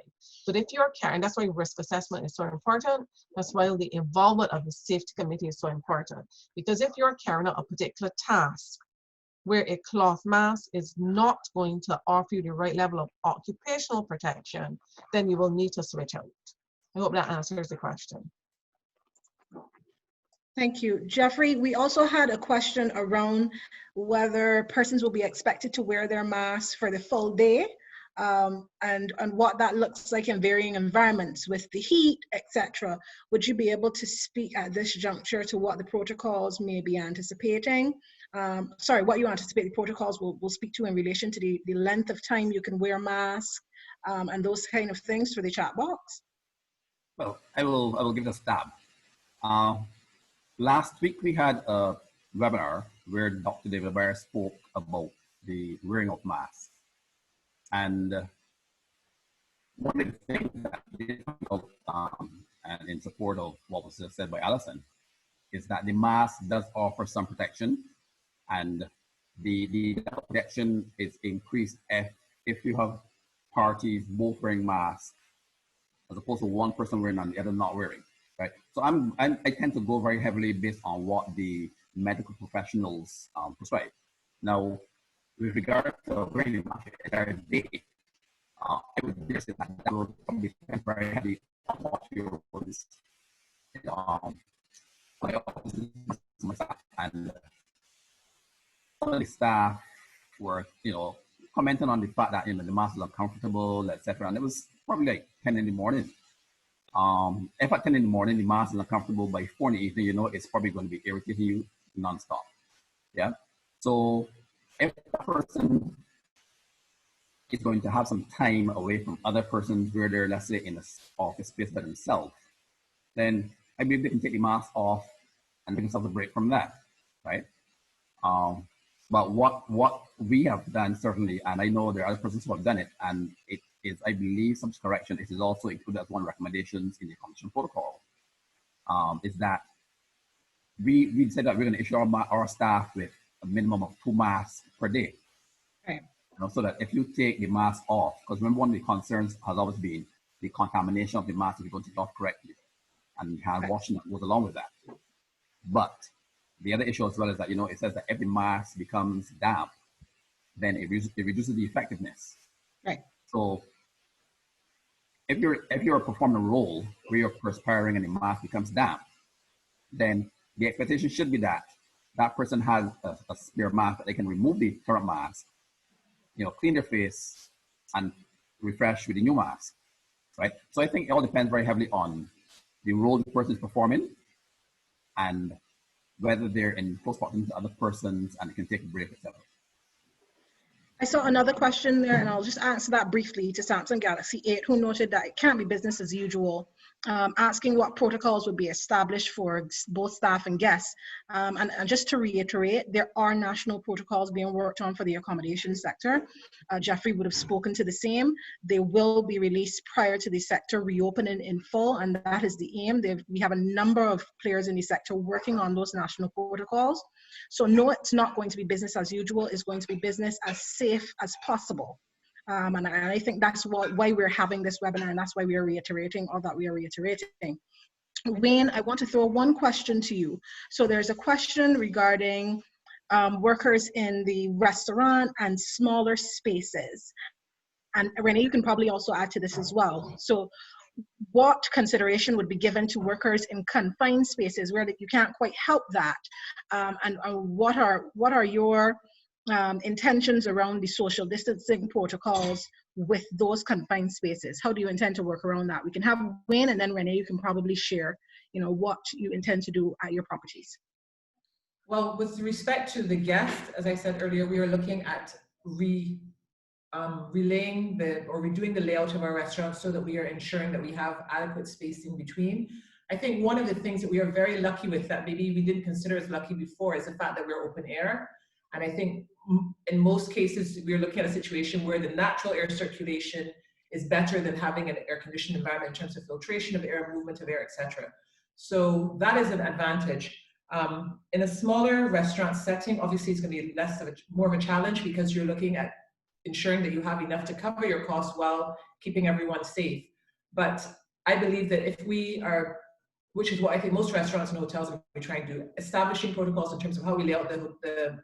Speaker 3: But if you're carrying, that's why risk assessment is so important. That's why the involvement of the safety committee is so important. Because if you're carrying out a particular task where a cloth mask is not going to offer you the right level of occupational protection, then you will need to switch out. I hope that answers the question.
Speaker 1: Thank you. Jeffrey, we also had a question around whether persons will be expected to wear their masks for the full day and what that looks like in varying environments with the heat, etc. Would you be able to speak at this juncture to what the protocols may be anticipating? What you anticipate the protocols will speak to in relation to the length of time you can wear masks and those kind of things for the chat box?
Speaker 2: Well, I will give it a stab. Last week we had a webinar where Dr. David Bear spoke about the wearing of masks. And one of the things that he did talk about, and in support of what was just said by Allison, is that the mask does offer some protection, and the protection is increased if you have parties both wearing masks as opposed to one person wearing and the other not wearing. Right. So I tend to go very heavily based on what the medical professionals prescribe. Now, with regard to wearing the mask every day, I would suggest that will probably depend very heavily on what your is. My staff and some of the staff were, commenting on the fact that, the mask is uncomfortable, etc. And it was probably like 10 in the morning. If at 10 in the morning the mask is uncomfortable, by 4 in the evening, it's probably going to be irritating you nonstop. Yeah. So if a person is going to have some time away from other persons where they're, let's say, in an office space by themselves, then I believe they can take the mask off and take themselves a break from that, right? But what we have done, certainly, and I know there are other persons who have done it, and it is, I believe, some correction, it is also included as one of the recommendations in the commission protocol, is that we said that we're going to issue our staff with a minimum of 2 masks per day.
Speaker 1: Right.
Speaker 2: So that if you take the mask off, because remember, one of the concerns has always been the contamination of the mask if you don't take it off correctly, and hand washing that goes along with that. But the other issue as well is that, it says that if the mask becomes damp, then it reduces the effectiveness.
Speaker 1: Right.
Speaker 2: So if you're performing a role where you're perspiring and the mask becomes damp, then the expectation should be that that person has a spare mask that they can remove the current mask, clean their face and refresh with the new mask, right? So I think it all depends very heavily on the role the person is performing and whether they're in close proximity to other persons and they can take a break, etc.
Speaker 1: I saw another question there, and I'll just answer that briefly to Samsung Galaxy 8, who noted that it can't be business as usual, asking what protocols would be established for both staff and guests. And just to reiterate, there are national protocols being worked on for the accommodation sector. Jeffrey would have spoken to the same. They will be released prior to the sector reopening in full, and that is the aim. We have a number of players in the sector working on those national protocols. So no, it's not going to be business as usual. It's going to be business as safe as possible. And I think that's why we're having this webinar, and that's why we are reiterating all that we are reiterating. Wayne, I want to throw one question to you. So there's a question regarding workers in the restaurant and smaller spaces. And Renee, you can probably also add to this as well. So what consideration would be given to workers in confined spaces where you can't quite help that? And what are your intentions around the social distancing protocols with those confined spaces? How do you intend to work around that? We can have Wayne, and then Renee, you can probably share, what you intend to do at your properties.
Speaker 5: Well, with respect to the guests, as I said earlier, we are looking at redoing the layout of our restaurants so that we are ensuring that we have adequate space in between. I think one of the things that we are very lucky with that maybe we didn't consider as lucky before is the fact that we're open air. And I think in most cases, we're looking at a situation where the natural air circulation is better than having an air-conditioned environment in terms of filtration of air, movement of air, etc. So that is an advantage. In a smaller restaurant setting, obviously it's going to be more of a challenge because you're looking at ensuring that you have enough to cover your costs while keeping everyone safe. But I believe that if we are, which is what I think most restaurants and hotels are trying to do, establishing protocols in terms of how we lay out the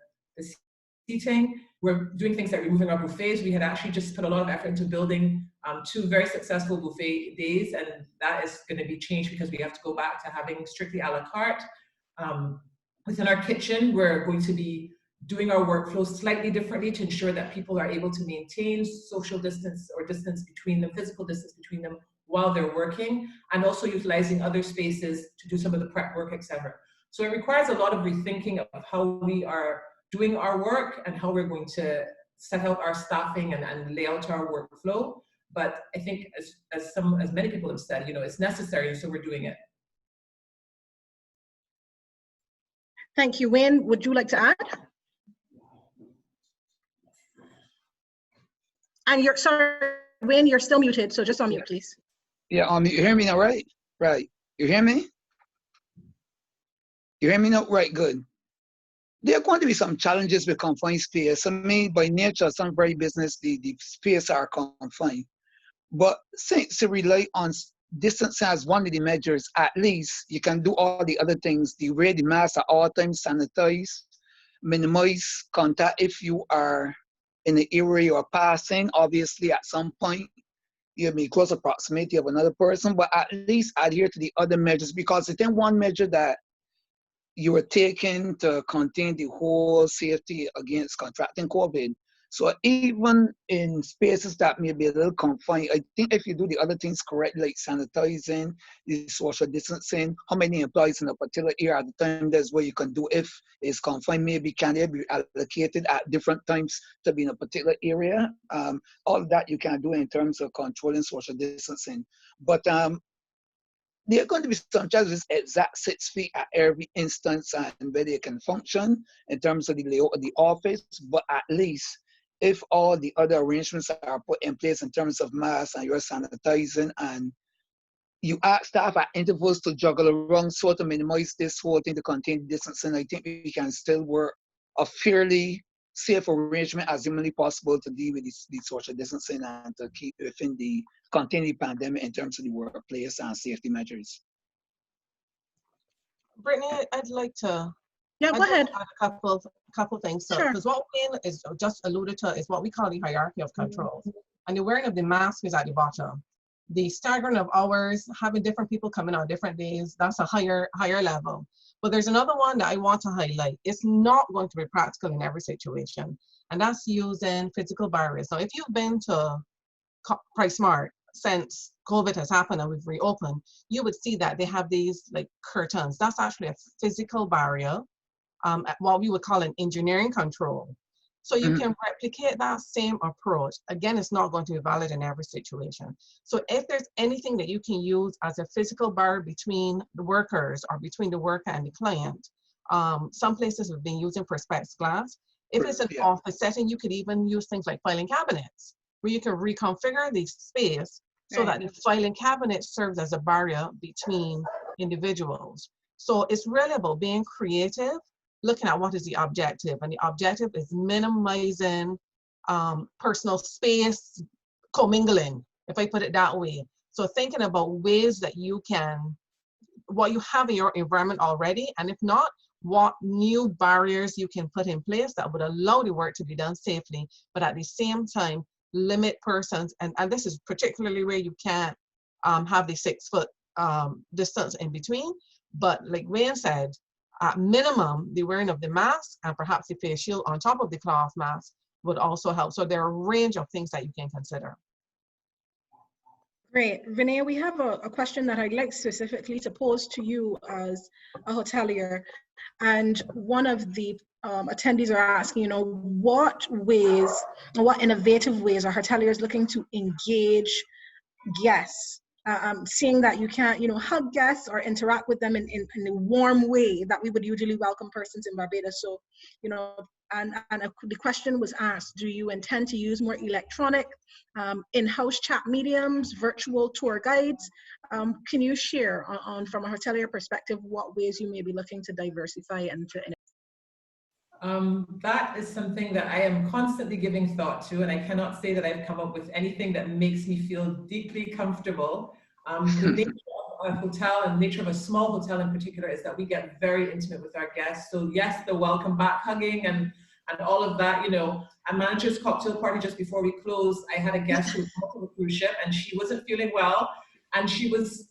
Speaker 5: seating. We're doing things like removing our buffets. We had actually just put a lot of effort into building 2 very successful buffet days, and that is going to be changed because we have to go back to having strictly a la carte. Within our kitchen, we're going to be doing our workflow slightly differently to ensure that people are able to maintain social distance or distance between them, physical distance between them while they're working, and also utilizing other spaces to do some of the prep work, etc. So it requires a lot of rethinking of how we are doing our work and how we're going to set out our staffing and lay out our workflow. But I think as many people have said, it's necessary, so we're doing it.
Speaker 1: Thank you. Wayne, would you like to add? And Wayne, you're still muted, so just unmute, please.
Speaker 4: Yeah, you hear me now, right? Right. You hear me? You hear me now? Right, good. There are going to be some challenges with confined space. I mean, by nature, some very business, the space are confined. But since to rely on distance as one of the measures, at least you can do all the other things. The wear the mask at all times, sanitize, minimize contact if you are in the area you're passing. Obviously, at some point, you may close proximity of another person, but at least adhere to the other measures, because it's then one measure that you are taking to contain the whole safety against contracting COVID. So even in spaces that may be a little confined, I think if you do the other things correctly, like sanitizing, the social distancing, how many employees in a particular area at the time, that's where you can do. If it's confined, maybe can they be allocated at different times to be in a particular area? All of that you can do in terms of controlling social distancing. But there are going to be some challenges exact 6 feet at every instance and where they can function in terms of the layout of the office, but at least if all the other arrangements are put in place in terms of masks and your sanitizing, and you ask staff at intervals to juggle around so to minimize this whole thing to contain distancing, I think we can still work a fairly safe arrangement as humanly possible to deal with the social distancing and to keep within the contain the pandemic in terms of the workplace and safety measures.
Speaker 3: Brittany, I'd like to
Speaker 1: Yeah, go ahead.
Speaker 3: add a couple things. So,
Speaker 1: Sure.
Speaker 3: because what Wayne is just alluded to is what we call the hierarchy of controls. And the wearing of the mask is at the bottom. The staggering of hours, having different people coming on different days, that's a higher level. But there's another one that I want to highlight. It's not going to be practical in every situation, and that's using physical barriers. Now, if you've been to PriceSmart since COVID has happened and we've reopened, you would see that they have these like curtains. That's actually a physical barrier, what we would call an engineering control. So you can replicate that same approach. Again, it's not going to be valid in every situation. So if there's anything that you can use as a physical barrier between the workers or between the worker and the client, some places have been using Perspex glass. If it's an office setting, you could even use things like filing cabinets, where you can reconfigure the space so that the filing cabinet serves as a barrier between individuals. So it's really about being creative, looking at what is the objective, and the objective is minimizing personal space commingling, if I put it that way. So thinking about ways that you can, what you have in your environment already, and if not, what new barriers you can put in place that would allow the work to be done safely, but at the same time, limit persons, and this is particularly where you can't have the 6 foot distance in between. But like Wayne said, at minimum, the wearing of the mask and perhaps the face shield on top of the cloth mask would also help. So there are a range of things that you can consider.
Speaker 1: Great. Renee, we have a question that I'd like specifically to pose to you as a hotelier. And one of the attendees are asking, you know, what ways, what innovative ways are hoteliers looking to engage guests? Seeing that you can't, you know, hug guests or interact with them in a warm way that we would usually welcome persons in Barbados. So, you know, and the question was asked, do you intend to use more electronic in-house chat mediums, virtual tour guides? Can you share on from a hotelier perspective, what ways you may be looking to diversify and to
Speaker 5: that is something that I am constantly giving thought to, and I cannot say that I've come up with anything that makes me feel deeply comfortable. The nature of a hotel and the nature of a small hotel in particular is that we get very intimate with our guests. So yes, the welcome back hugging and all of that, you know, a manager's cocktail party just before we closed, I had a guest who was on a cruise ship and she wasn't feeling well. And she was,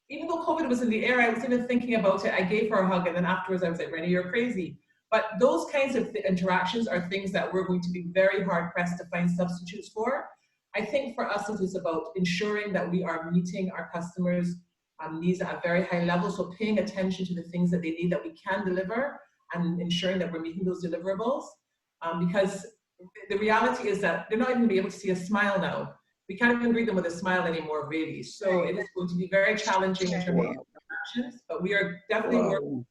Speaker 5: even though COVID was in the air, I was even thinking about it. I gave her a hug and then afterwards I was like, Rennie, you're crazy. But those kinds of interactions are things that we're going to be very hard pressed to find substitutes for. I think for us, it is about ensuring that we are meeting our customers' needs at a very high level. So paying attention to the things that they need that we can deliver and ensuring that we're meeting those deliverables. Because the reality is that they're not even going to be able to see a smile now. We can't even greet them with a smile anymore, really. So it is going to be very challenging in terms of interactions, but we are definitely working on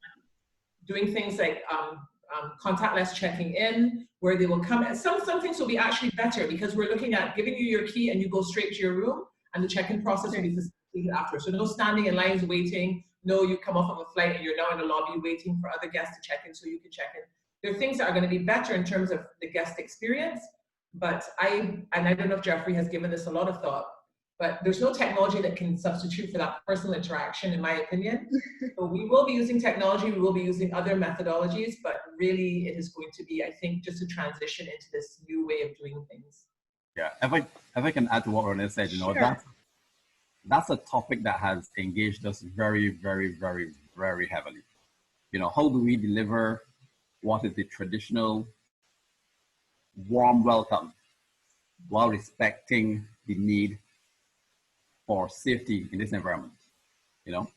Speaker 5: doing things like contactless checking in, where they will come. Some things will be actually better because we're looking at giving you your key and you go straight to your room, and the check-in process will be facilitated after. So no standing in lines waiting. No, you come off of a flight and you're now in the lobby waiting for other guests to check in so you can check in. There are things that are going to be better in terms of the guest experience, but I don't know if Jeffrey has given this a lot of thought, but there's no technology that can substitute for that personal interaction, in my opinion. So we will be using technology, we will be using other methodologies, but really it is going to be, I think, just a transition into this new way of doing things.
Speaker 2: Yeah, if I can add to what Renee said, you know, that's a topic that has engaged us very, very, very, very heavily. You know, how do we deliver what is the traditional warm welcome while respecting the need for safety in this environment. You know,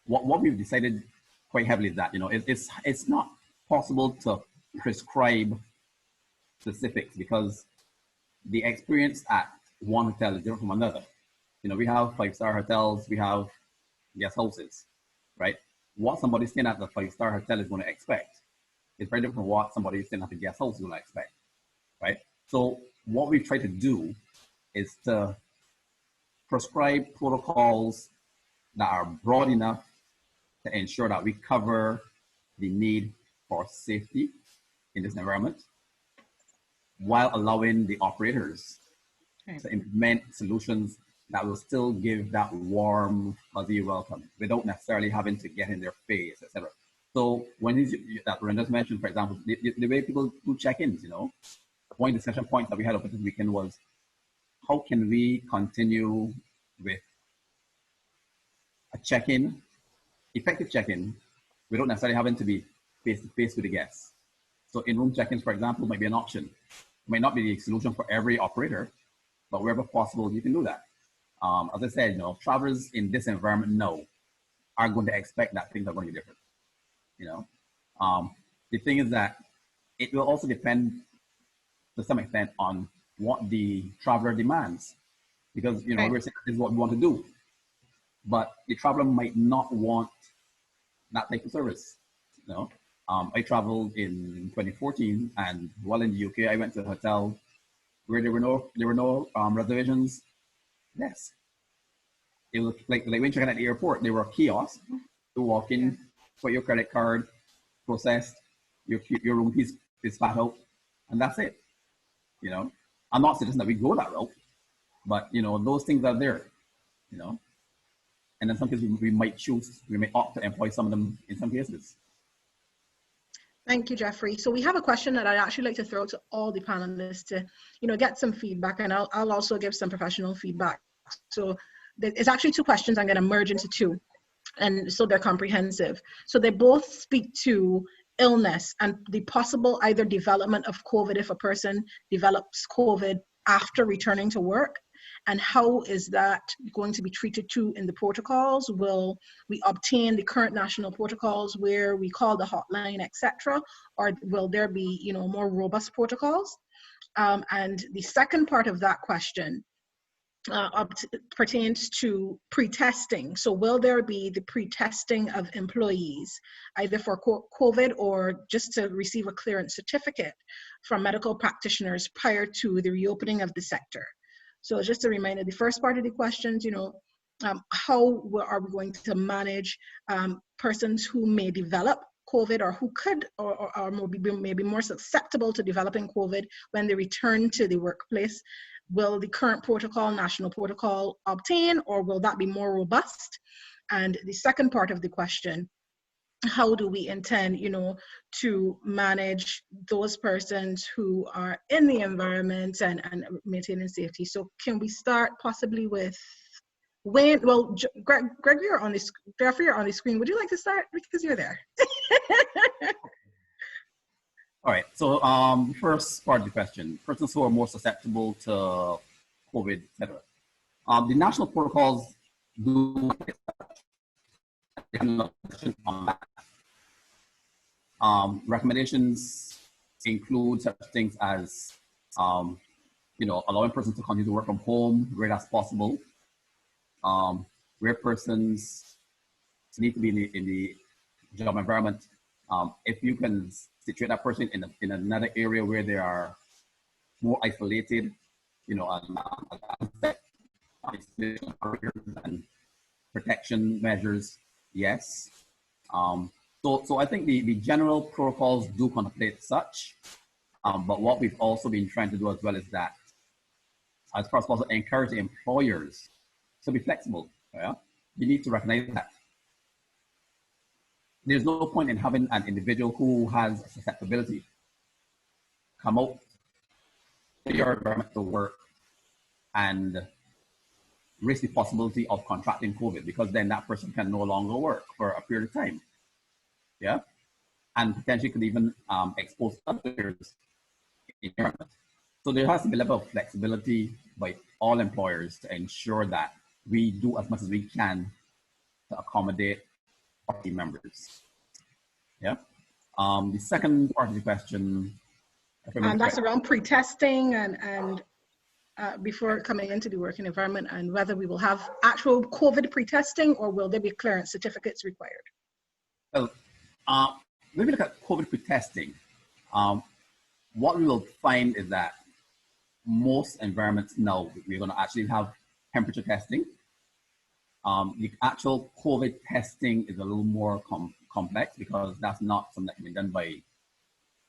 Speaker 2: what we've decided quite heavily is that, you know, it's not possible to prescribe specifics because the experience at one hotel is different from another. You know, we have 5-star hotels, we have guest houses, right? What somebody staying at the 5-star hotel is going to expect is very different from what somebody staying at the guest house is going to expect, right? So what we try to do is to prescribe protocols that are broad enough to ensure that we cover the need for safety in this environment while allowing the operators to implement solutions that will still give that warm, fuzzy welcome without necessarily having to get in their face, etc. So when that Brenda's mentioned, for example, the way people do check-ins, you know, one of the discussion points that we had over this weekend was, how can we continue with a check-in, effective check-in, without necessarily having to be face-to-face with the guests? So in-room check-ins, for example, might be an option. It might not be the solution for every operator, but wherever possible, you can do that. As I said, you know, travelers in this environment now are going to expect that things are going to be different. You know, the thing is that it will also depend to some extent on what the traveler demands, because, you know, we're saying this is what we want to do, but the traveler might not want that type of service. You know, I traveled in 2014, and while in the UK, I went to a hotel where there were no reservations. Yes, it was like when you check in at the airport, there were kiosks. You walk in, put your credit card, processed, your room is spat out, and that's it. You know, I'm not suggesting that we go that route, but, you know, those things are there. You know, and in some cases we might opt to employ some of them in some cases.
Speaker 1: Thank you, Jeffrey. So we have a question that I'd actually like to throw to all the panelists to, you know, get some feedback, and I'll also give some professional feedback. So it's actually 2 questions I'm going to merge into 2, and so they're comprehensive. So they both speak to illness and the possible either development of COVID if a person develops COVID after returning to work, and how is that going to be treated too in the protocols? Will we obtain the current national protocols where we call the hotline, etc., or will there be, you know, more robust protocols? And the second part of that question pertains to pre-testing. So will there be the pre-testing of employees, either for COVID or just to receive a clearance certificate from medical practitioners prior to the reopening of the sector? So just a reminder, the first part of the questions, you know, how are we going to manage persons who may develop COVID or who could or maybe more susceptible to developing COVID when they return to the workplace? Will the current protocol, national protocol, obtain, or will that be more robust? And the second part of the question, how do we intend, you know, to manage those persons who are in the environment and maintaining safety? So can we start possibly with Wayne? Well, Greg, you're on this. Jeffrey, you're on the screen. Would you like to start because you're there?
Speaker 2: All right, so first part of the question, persons who are more susceptible to COVID, etc. The national protocols do on that. Recommendations include such things as, you know, allowing persons to continue to work from home where that's possible, where persons need to be in the job environment. If you can situate that person in another area where they are more isolated, you know, and protection measures, yes. So I think the general protocols do contemplate such, but what we've also been trying to do as well is that, as far as possible, encourage the employers to be flexible. Yeah? You need to recognize that there's no point in having an individual who has a susceptibility come out to your environment to work and risk the possibility of contracting COVID, because then that person can no longer work for a period of time. Yeah. and potentially could even expose others in the environment. So there has to be a level of flexibility by all employers to ensure that we do as much as we can to accommodate our team members. Yeah. The second part of the question,
Speaker 1: and that's around pre-testing and before coming into the working environment, and whether we will have actual COVID pre-testing or will there be clearance certificates required?
Speaker 2: Well, when we look at COVID pre-testing, what we will find is that most environments now, we're going to actually have temperature testing. The actual COVID testing is a little more complex because that's not something that can be done by,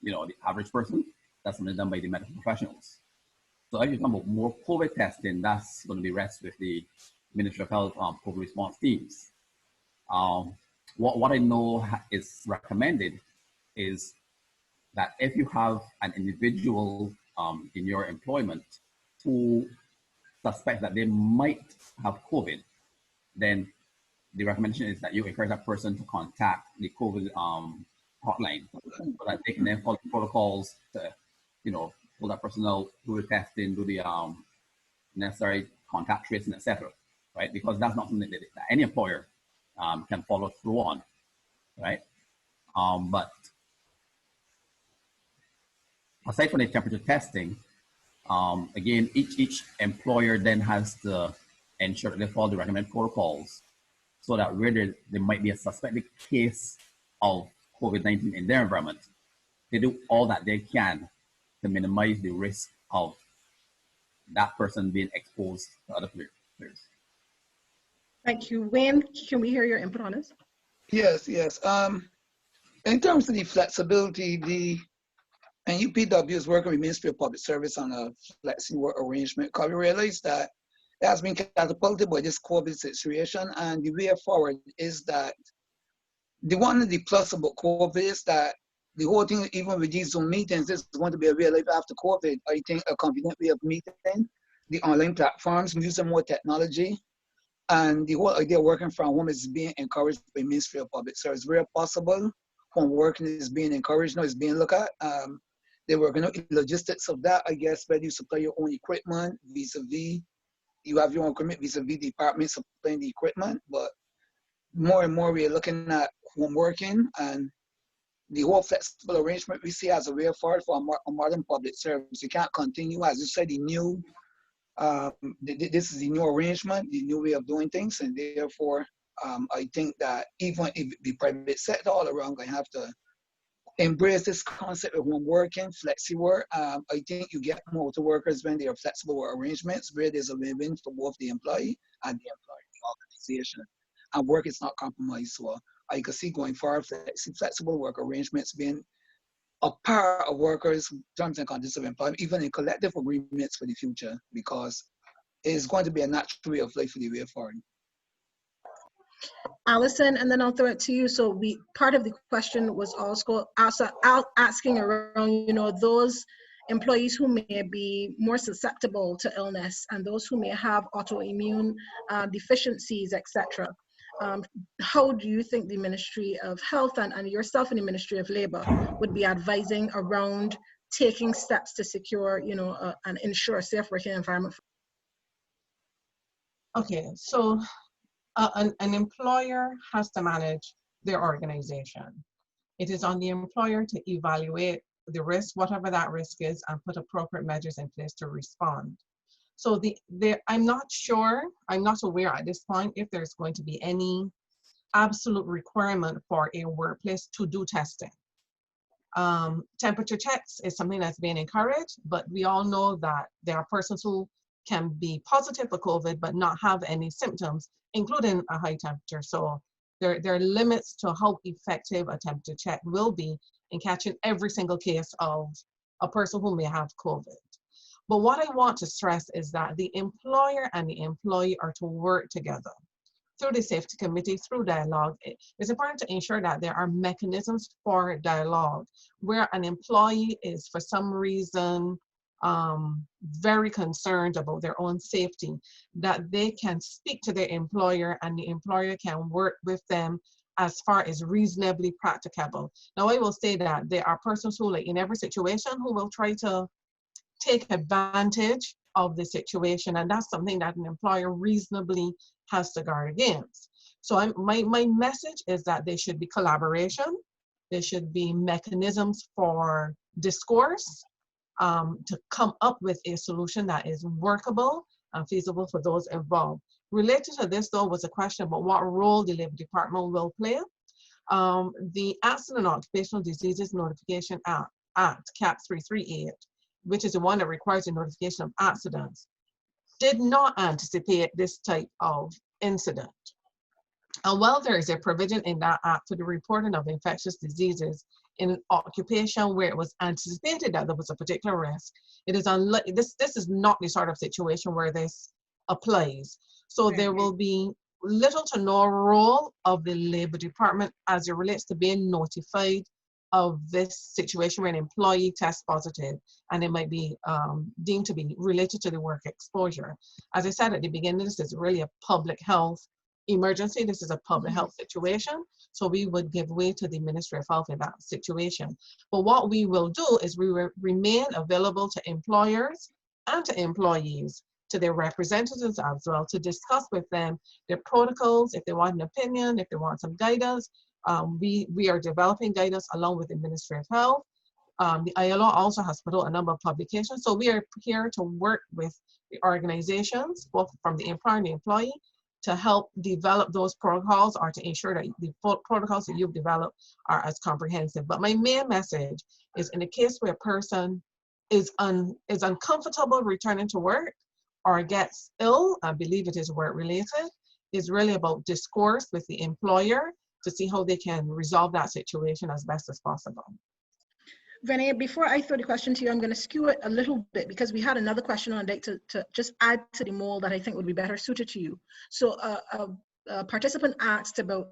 Speaker 2: the average person. That's something done by the medical professionals. So if you talk about more COVID testing, that's going to be rest with the Ministry of Health COVID response teams. What I know is recommended is that if you have an individual in your employment who suspects that they might have COVID, then the recommendation is that you encourage that person to contact the COVID hotline so that they can then follow protocols to, pull that person out, do the testing, do the necessary contact tracing, etc. Right? Because that's not something that any employer can follow through on, right? But aside from the temperature testing, again, each employer then has to ensure that they follow the recommended protocols so that where there might be a suspected case of COVID-19 in their environment, they do all that they can to minimize the risk of that person being exposed to other players.
Speaker 1: Thank you. Wayne, can we hear your input on this?
Speaker 4: Yes. In terms of the flexibility, and UPW is working with Ministry of Public Service on a flexi work arrangement because we realize that it has been catapulted by this COVID situation, and the way forward is that one of the plus about COVID is that the whole thing, even with these Zoom meetings, is going to be a real life after COVID. I think a convenient way of meeting, the online platforms, using more technology, and the whole idea of working from home is being encouraged by Ministry of Public Service. Where possible, home working is being encouraged, now it's being looked at. They're working on logistics of that, I guess, whether you supply your own equipment, vis-a-vis, you have your own equipment, vis-a-vis the department supplying the equipment, but more and more we're looking at home working, and the whole flexible arrangement we see as a way forward for a modern public service. You can't continue, as you said, this is the new arrangement, the new way of doing things, and therefore, I think that even if the private sector all around going to have to embrace this concept of home working, flexi work. I think you get more to workers when there are flexible work arrangements where there's a win-win for both the employee and the employer organization, and work is not compromised. So I can see going forward, flexible work arrangements being a part of workers' terms and conditions of employment, even in collective agreements for the future, because it's going to be a natural way of life for the way forward.
Speaker 1: Allison, and then I'll throw it to you. So part of the question was also asking around, those employees who may be more susceptible to illness and those who may have autoimmune deficiencies, etc. How do you think the Ministry of Health and yourself in the Ministry of Labor would be advising around taking steps to secure, and ensure a safe working environment?
Speaker 3: Okay, so an employer has to manage their organization. It is on the employer to evaluate the risk, whatever that risk is, and put appropriate measures in place to respond. So I'm not aware at this point if there's going to be any absolute requirement for a workplace to do testing. Temperature checks is something that's being encouraged, but we all know that there are persons who can be positive for COVID but not have any symptoms, including a high temperature. So there are limits to how effective a temperature check will be in catching every single case of a person who may have COVID. But what I want to stress is that the employer and the employee are to work together through the safety committee, through dialogue. It's important to ensure that there are mechanisms for dialogue where an employee is for some reason very concerned about their own safety, that they can speak to their employer and the employer can work with them as far as reasonably practicable. Now, I will say that there are persons who, like in every situation, who will try to take advantage of the situation, and that's something that an employer reasonably has to guard against. So my message is that there should be collaboration, there should be mechanisms for discourse to come up with a solution that is workable and feasible for those involved. Related to this, though, was a question about what role the Labor Department will play. The Accident and Occupational Diseases Notification Act, CAP 338, which is the one that requires the notification of accidents, did not anticipate this type of incident. And while there is a provision in that act for the reporting of infectious diseases in an occupation where it was anticipated that there was a particular risk, it is this is not the sort of situation where this applies. So there will be little to no role of the Labor Department as it relates to being notified of this situation where an employee tests positive and it might be deemed to be related to the work exposure. As I said at the beginning, this is really a public health emergency. This is a public health situation. So we would give way to the Ministry of Health in that situation. But what we will do is we will remain available to employers and to employees, to their representatives as well, to discuss with them their protocols, if they want an opinion, if they want some guidance. We are developing guidance along with the Ministry of Health. The ILO also has put out a number of publications. So we are here to work with the organizations, both from the employer and the employee, to help develop those protocols or to ensure that the protocols that you've developed are as comprehensive. But my main message is, in the case where a person is uncomfortable returning to work or gets ill, I believe it is work related, is really about discourse with the employer to see how they can resolve that situation as best as possible.
Speaker 1: Renee, before I throw the question to you, I'm going to skew it a little bit because we had another question on deck to just add to the mold that I think would be better suited to you. So a participant asked about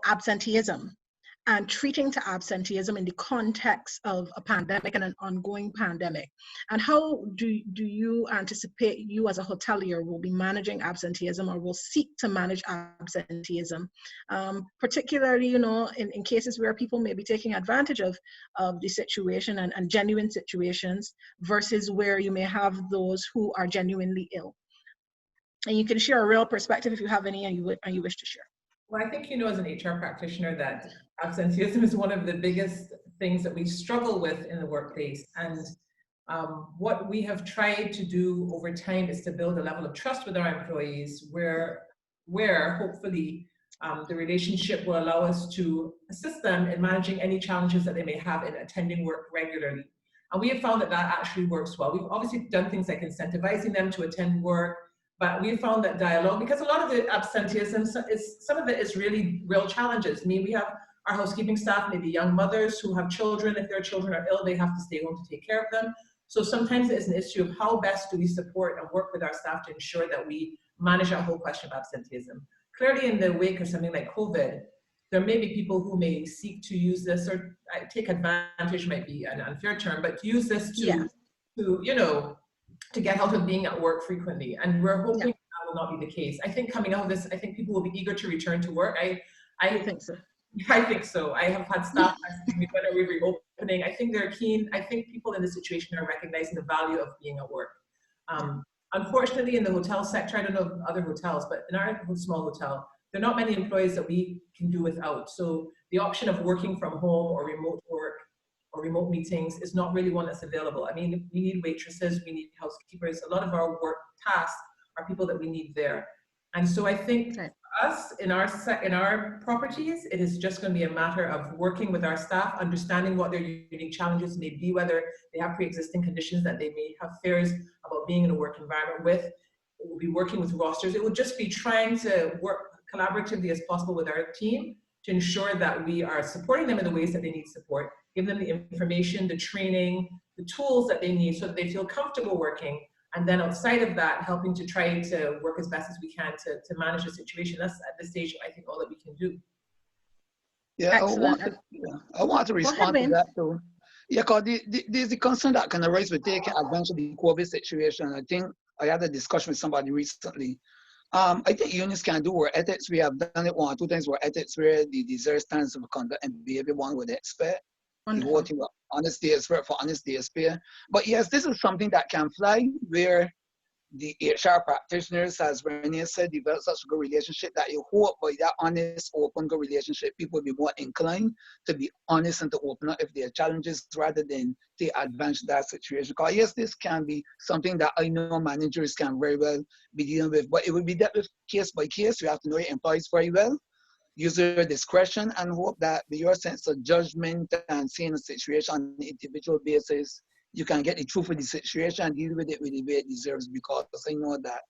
Speaker 1: absenteeism and treating to absenteeism in the context of a pandemic and an ongoing pandemic. And how do you anticipate you as a hotelier will be managing absenteeism or will seek to manage absenteeism, particularly, you know, in cases where people may be taking advantage of the situation and genuine situations versus where you may have those who are genuinely ill. And you can share a real perspective if you have any and you wish to share.
Speaker 5: Well, I think you know as an HR practitioner that absenteeism is one of the biggest things that we struggle with in the workplace. And what we have tried to do over time is to build a level of trust with our employees where hopefully the relationship will allow us to assist them in managing any challenges that they may have in attending work regularly. And we have found that actually works well. We've obviously done things like incentivizing them to attend work, but we found that dialogue, because a lot of the absenteeism, some of it is really real challenges. I mean, we have our housekeeping staff, maybe young mothers who have children. If their children are ill, they have to stay home to take care of them. So sometimes it's an issue of how best do we support and work with our staff to ensure that we manage that whole question of absenteeism. Clearly, in the wake of something like COVID, there may be people who may seek to use this, or take advantage might be an unfair term, but use this to get out of being at work frequently. And we're hoping that will not be the case. I think coming out of this, I think people will be eager to return to work. I think so. I think so. I have had staff asking me when are we reopening. I think they're keen. I think people in this situation are recognizing the value of being at work. Unfortunately, in the hotel sector, I don't know other hotels, but in our small hotel, there are not many employees that we can do without. So the option of working from home or remote work or remote meetings is not really one that's available. I mean, we need waitresses, we need housekeepers. A lot of our work tasks are people that we need there. And so I think for us, in our properties, it is just going to be a matter of working with our staff, understanding what their unique challenges may be, whether they have pre-existing conditions that they may have fears about being in a work environment with. It will be working with rosters. It will just be trying to work collaboratively as possible with our team to ensure that we are supporting them in the ways that they need support, give them the information, the training, the tools that they need so that they feel comfortable working. And then outside of that, helping to try to work as best as we can to manage the situation. That's at this stage, I think, all that we can do.
Speaker 4: Yeah, I want to respond to that too. Yeah, because there's the concern that can arise with taking advantage of the COVID situation. I think I had a discussion with somebody recently I think unions can do where ethics. We have done it 1 or 2 times where ethics where the deserve standards of conduct and behavior one would expect. The whole
Speaker 1: Wonderful.
Speaker 4: thing about honesty is for honesty is fair. But yes, this is something that can fly where the HR practitioners, as Renee said, develop such a good relationship that you hope by that honest, open, good relationship, people will be more inclined to be honest and to open up if there are challenges rather than take advantage of that situation. Because yes, this can be something that I know managers can very well be dealing with, but it will be dealt with case by case. You have to know your employees very well, use your discretion, and hope that with your sense of judgment and seeing the situation on an individual basis, you can get the truth of the situation and deal with it the way it deserves, because I know that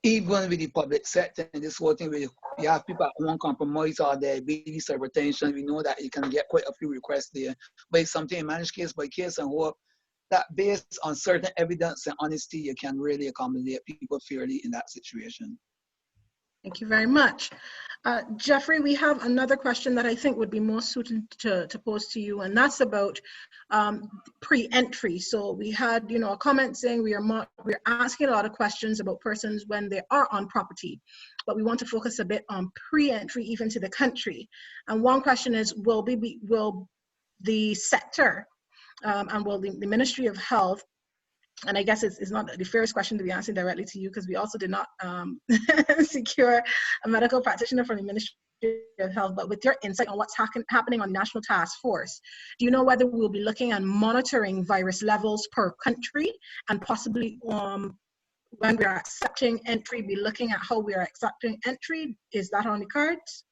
Speaker 4: even with the public sector and this whole thing, you have people that won't compromise or diabetes or retention, we know that you can get quite a few requests there. But it's something managed case by case and hope that based on certain evidence and honesty, you can really accommodate people fairly in that situation.
Speaker 1: Thank you very much. Jeffrey, we have another question that I think would be most suited to pose to you, and that's about pre-entry. So we had, a comment saying we're asking a lot of questions about persons when they are on property, but we want to focus a bit on pre-entry even to the country. And one question is, will the sector and will the Ministry of Health, and I guess it's not the fairest question to be answering directly to you because we also did not secure a medical practitioner from the Ministry of Health, but with your insight on what's happening on National Task Force, do you know whether we'll be looking at monitoring virus levels per country and possibly when we are accepting entry, be looking at how we are accepting entry? Is that on the cards?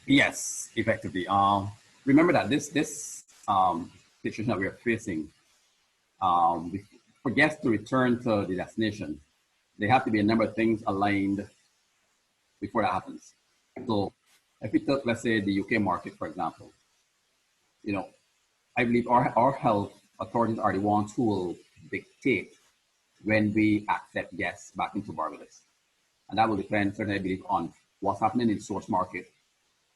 Speaker 2: Yes, effectively. Remember that this situation that we are facing, for guests to return to the destination, there have to be a number of things aligned before that happens. So if we took, let's say, the UK market, for example, I believe our health authorities are the ones who will dictate when we accept guests back into Barbados. And that will depend, certainly, I believe, on what's happening in source market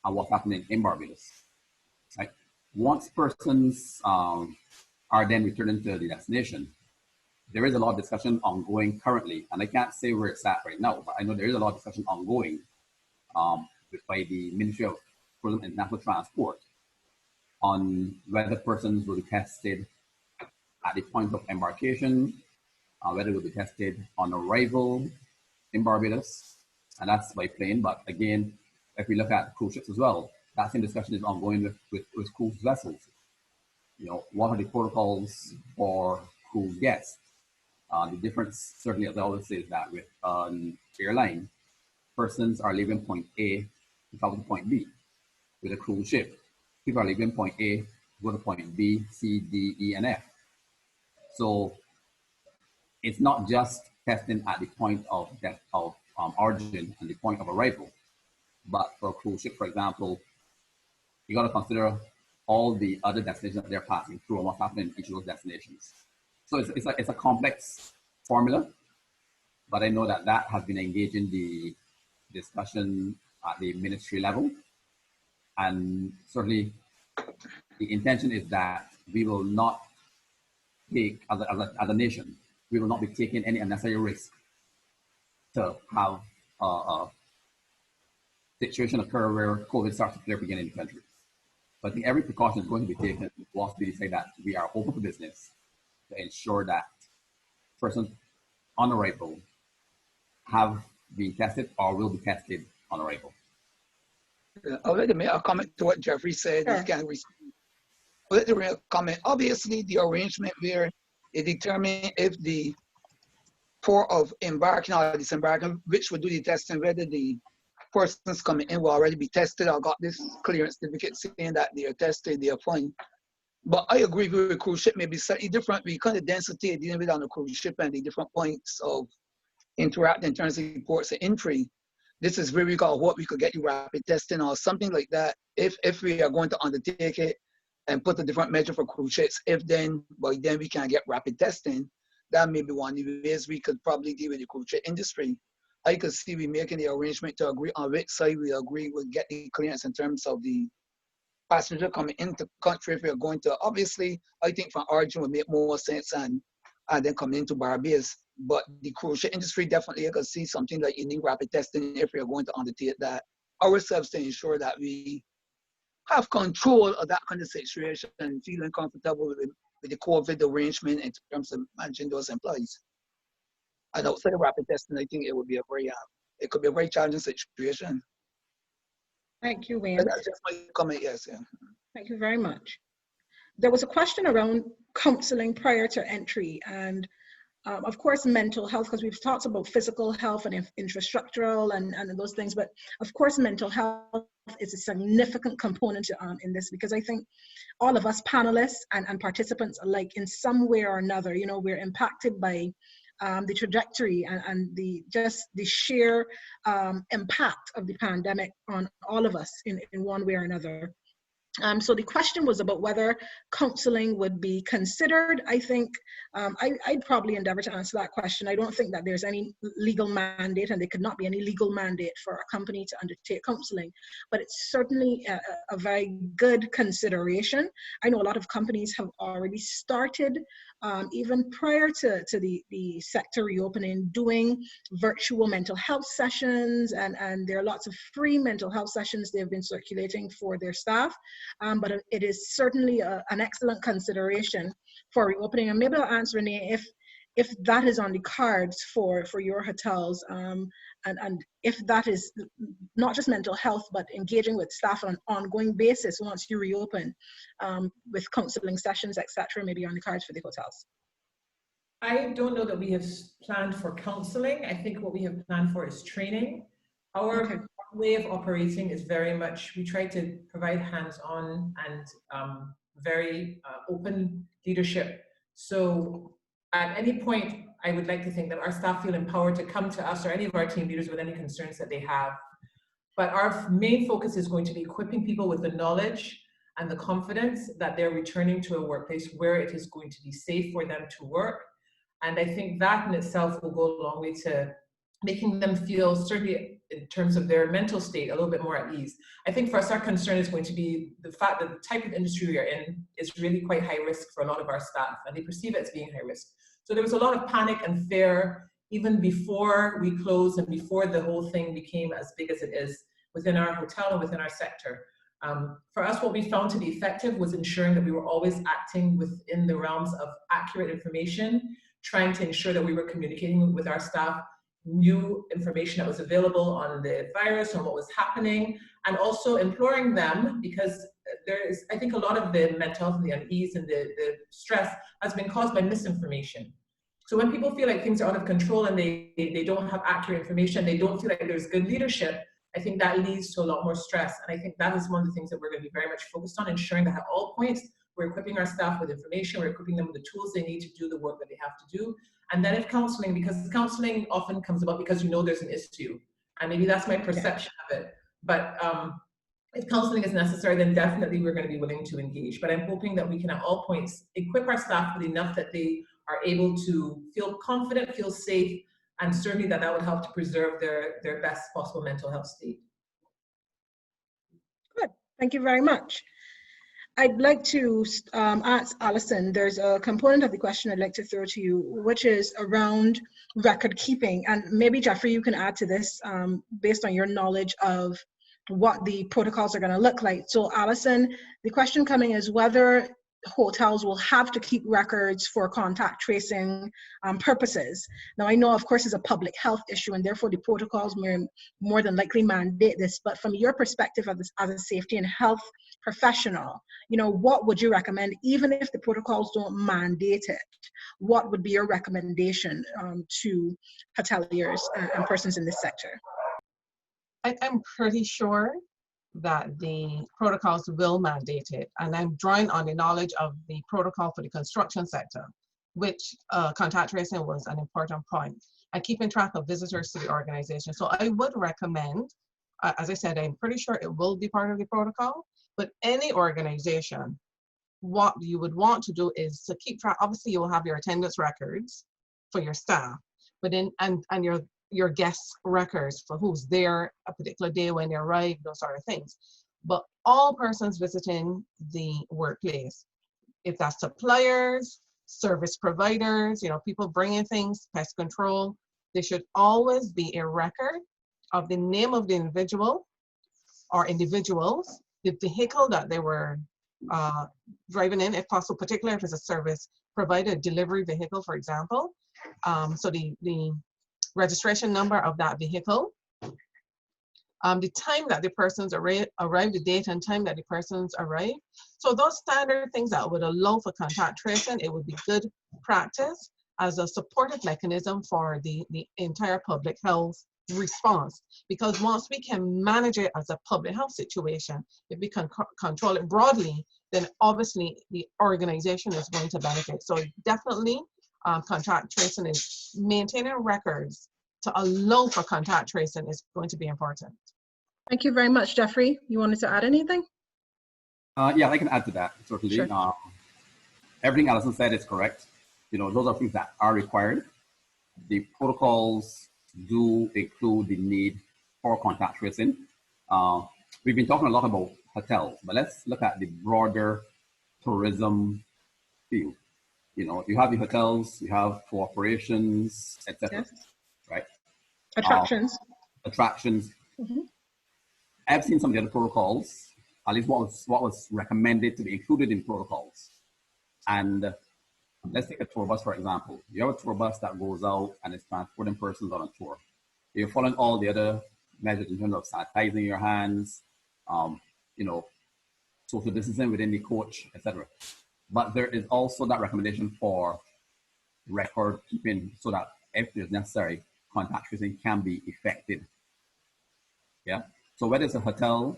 Speaker 2: and what's happening in Barbados. Right? Once persons are then returning to the destination, there is a lot of discussion ongoing currently, and I can't say where it's at right now, but I know there is a lot of discussion ongoing by the Ministry of Tourism and International Transport on whether persons will be tested at the point of embarkation, whether it will be tested on arrival in Barbados, and that's by plane. But again, if we look at cruise ships as well, that same discussion is ongoing with cruise vessels. What are the protocols for cruise guests? The difference, certainly, as I always say, is that with an airline, persons are leaving point A to travel to point B. With a cruise ship, people are leaving point A to go to point B, C, D, E, and F. So it's not just testing at the point of origin and the point of arrival, but for a cruise ship, for example, you got to consider all the other destinations that they're passing through and what's happening in each of those destinations. So it's a complex formula, but I know that has been engaging the discussion at the ministry level. And certainly the intention is that we will not take, as a nation, we will not be taking any unnecessary risk to have a situation occur where COVID starts to flare again in the country. But I think every precaution is going to be taken once we say that we are open for business to ensure that persons on arrival have been tested or will be tested on arrival.
Speaker 4: I'll let me comment to what Jeffrey said.
Speaker 1: Sure.
Speaker 4: Let the comment. Obviously, the arrangement where it determines if the port of embarking or disembarking, which will do the testing, whether the persons coming in will already be tested or got this clearance certificate saying that they are tested, they are fine. But I agree with the cruise ship may be slightly different. We kind of density dealing with on the cruise ship and the different points of interacting in terms of ports of entry. This is where we got what we could get you rapid testing or something like that. If we are going to undertake it and put a different measure for cruise ships, by then we can get rapid testing, that may be one of the ways we could probably deal with the cruise ship industry. I could see we making the arrangement to agree on which side we agree will get the clearance in terms of the passenger coming into the country. If we are going to, obviously, I think from origin would make more sense and then coming into Barbados. But the cruise ship industry definitely, you can see something like you need rapid testing if you're going to undertake that ourselves to ensure that we have control of that kind of situation and feeling comfortable with the COVID arrangement in terms of managing those employees. And outside of rapid testing, I think it would be it could be a very challenging situation.
Speaker 1: Thank you, Wayne.
Speaker 4: But that's just my comment, yes. Yeah.
Speaker 1: Thank you very much. There was a question around counseling prior to entry, and of course, mental health, because we've talked about physical health and infrastructural and those things, but of course, mental health is a significant component in this, because I think all of us panelists and participants alike, in some way or another, you know, we're impacted by the trajectory and the sheer impact of the pandemic on all of us in one way or another. So the question was about whether counseling would be considered. I think I'd probably endeavor to answer that question. I don't think that there's any legal mandate, and there could not be any legal mandate for a company to undertake counseling, but it's certainly a very good consideration. I know a lot of companies have already started, even prior to the sector reopening, doing virtual mental health sessions, and there are lots of free mental health sessions they've been circulating for their staff. But it is certainly an excellent consideration for reopening. And maybe I'll answer, Renee, if that is on the cards for your hotels, and if that is not just mental health, but engaging with staff on an ongoing basis once you reopen, with counseling sessions, etc., maybe on the cards for the hotels.
Speaker 5: I don't know that we have planned for counseling. I think what we have planned for is training. Our way of operating is very much, we try to provide hands-on and very open leadership. So at any point, I would like to think that our staff feel empowered to come to us or any of our team leaders with any concerns that they have. But our main focus is going to be equipping people with the knowledge and the confidence that they're returning to a workplace where it is going to be safe for them to work. And I think that in itself will go a long way to making them feel, certainly in terms of their mental state, a little bit more at ease. I think for us, our concern is going to be the fact that the type of industry we are in is really quite high risk for a lot of our staff, and they perceive it as being high risk. So there was a lot of panic and fear even before we closed and before the whole thing became as big as it is within our hotel and within our sector. For us, what we found to be effective was ensuring that we were always acting within the realms of accurate information, trying to ensure that we were communicating with our staff new information that was available on the virus and what was happening, and also imploring them, because there is, I think, a lot of the mental health and the unease and the stress has been caused by misinformation. So when people feel like things are out of control and they don't have accurate information, they don't feel like there's good leadership, I think that leads to a lot more stress. And I think that is one of the things that we're going to be very much focused on, ensuring that at all points, we're equipping our staff with information, we're equipping them with the tools they need to do the work that they have to do. And then if counseling, because counseling often comes about because you know there's an issue, and maybe that's my perception of it. But if counseling is necessary, then definitely we're going to be willing to engage. But I'm hoping that we can at all points equip our staff with enough that they are able to feel confident, feel safe, and certainly that would help to preserve their best possible mental health state.
Speaker 1: Good, thank you very much. I'd like to ask Alison, there's a component of the question I'd like to throw to you, which is around record keeping. And maybe Jeffrey, you can add to this based on your knowledge of what the protocols are going to look like. So Alison, the question coming is whether hotels will have to keep records for contact tracing purposes. Now, I know, of course, it's a public health issue, and therefore the protocols may more than likely mandate this. But from your perspective as a safety and health professional, you know, what would you recommend, even if the protocols don't mandate it? What would be your recommendation to hoteliers and persons in this sector?
Speaker 3: I'm pretty sure that the protocols will mandate it. And I'm drawing on the knowledge of the protocol for the construction sector, which contact tracing was an important point, and keeping track of visitors to the organization. So I would recommend, as I said, I'm pretty sure it will be part of the protocol, but any organization, what you would want to do is to keep track. Obviously, you will have your attendance records for your staff, but then, and your guest records for who's there a particular day when they arrive, those sort of things. But all persons visiting the workplace, if that's suppliers, service providers, people bringing things, pest control. There should always be a record of the name of the individual or individuals, the vehicle that they were driving in, if possible, particularly if it's a service provider, delivery vehicle, for example. So the registration number of that vehicle, the time that the persons arrived, the date and time that the persons arrived. So those standard things that would allow for contact tracing, it would be good practice as a supportive mechanism for the entire public health response. Because once we can manage it as a public health situation, if we can control it broadly, then obviously the organization is going to benefit. So definitely contact tracing is maintaining records to allow for contact tracing is going to be important.
Speaker 1: Thank you very much, Jeffrey. You wanted to add anything?
Speaker 2: Yeah, I can add to that, certainly.
Speaker 1: Sure.
Speaker 2: Everything Alison said is correct. Those are things that are required. The protocols do include the need for contact tracing. We've been talking a lot about hotels, but let's look at the broader tourism field. You have the hotels, you have tour operations, etc.
Speaker 1: Yes.
Speaker 2: Right?
Speaker 1: Attractions.
Speaker 2: Attractions.
Speaker 1: Mm-hmm.
Speaker 2: I've seen some of the other protocols, at least what was recommended to be included in protocols. And let's take a tour bus, for example. You have a tour bus that goes out and is transporting persons on a tour. You're following all the other measures in terms of sanitizing your hands, social distancing within the coach, etc. But there is also that recommendation for record keeping so that if it's necessary, contact tracing can be effected. Yeah. So whether it's a hotel,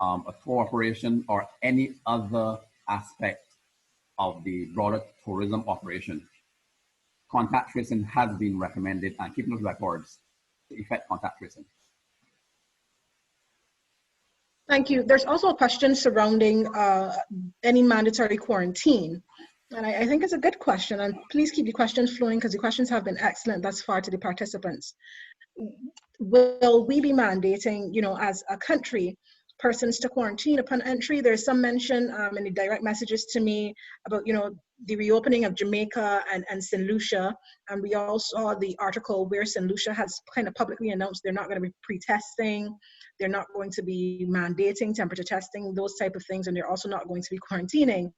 Speaker 2: a tour operation, or any other aspect of the broader tourism operation, contact tracing has been recommended, and keeping those records to effect contact tracing.
Speaker 1: Thank you. There's also a question surrounding any mandatory quarantine. And I think it's a good question, and please keep the questions flowing because the questions have been excellent thus far to the participants. Will we be mandating, as a country, persons to quarantine upon entry? There's some mention in the direct messages to me about, the reopening of Jamaica and St. Lucia. And we all saw the article where St. Lucia has kind of publicly announced they're not going to be pre-testing, they're not going to be mandating temperature testing, those type of things, and they're also not going to be quarantining.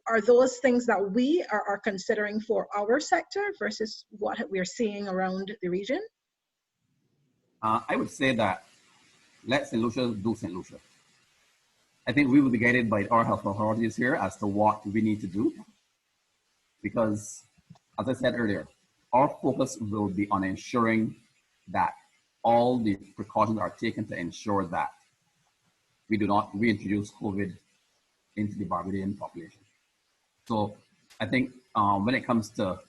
Speaker 1: Are those things that we are considering for our sector versus what we're seeing around the region?
Speaker 2: I would say that let St. Lucia do St. Lucia. I think we will be guided by our health authorities here as to what we need to do. Because, as I said earlier, our focus will be on ensuring that all the precautions are taken to ensure that we do not reintroduce COVID into the Barbadian population. So I think when it comes to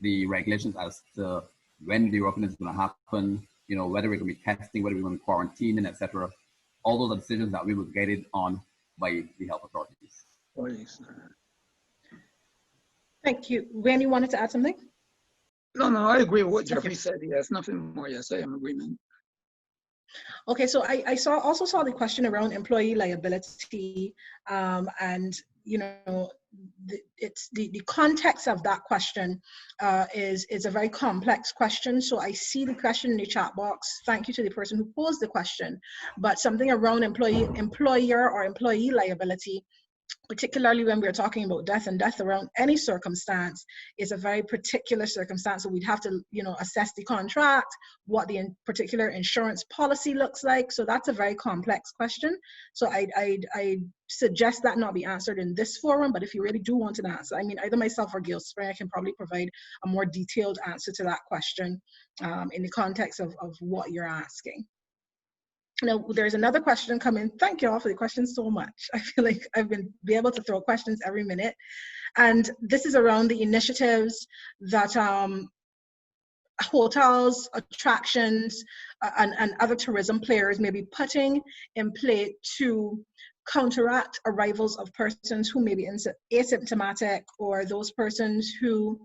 Speaker 2: the regulations as to when the reopening is going to happen, whether we're going to be testing, whether we're going to be quarantining, etc., all those are decisions that we will be guided on by the health authorities.
Speaker 1: Thank you. Randy, wanted to add something?
Speaker 4: No, I agree with what Jeffrey said. Yes, nothing more. Yes, I am in agreement.
Speaker 1: Okay, so I also saw the question around employee liability, and it's the context of that question is a very complex question. So I see the question in the chat box. Thank you to the person who posed the question. But something around employer or employee liability, particularly when we're talking about death and death around any circumstance, is a very particular circumstance. So we'd have to, assess the contract, what the particular insurance policy looks like. So that's a very complex question. So I suggest that not be answered in this forum, but if you really do want an answer, either myself or Gail Spring, I can probably provide a more detailed answer to that question in the context of what you're asking. Now, there's another question coming. Thank you all for the questions so much. I feel like I've be able to throw questions every minute. And this is around the initiatives that hotels, attractions, and other tourism players may be putting in play to counteract arrivals of persons who may be asymptomatic, or those persons who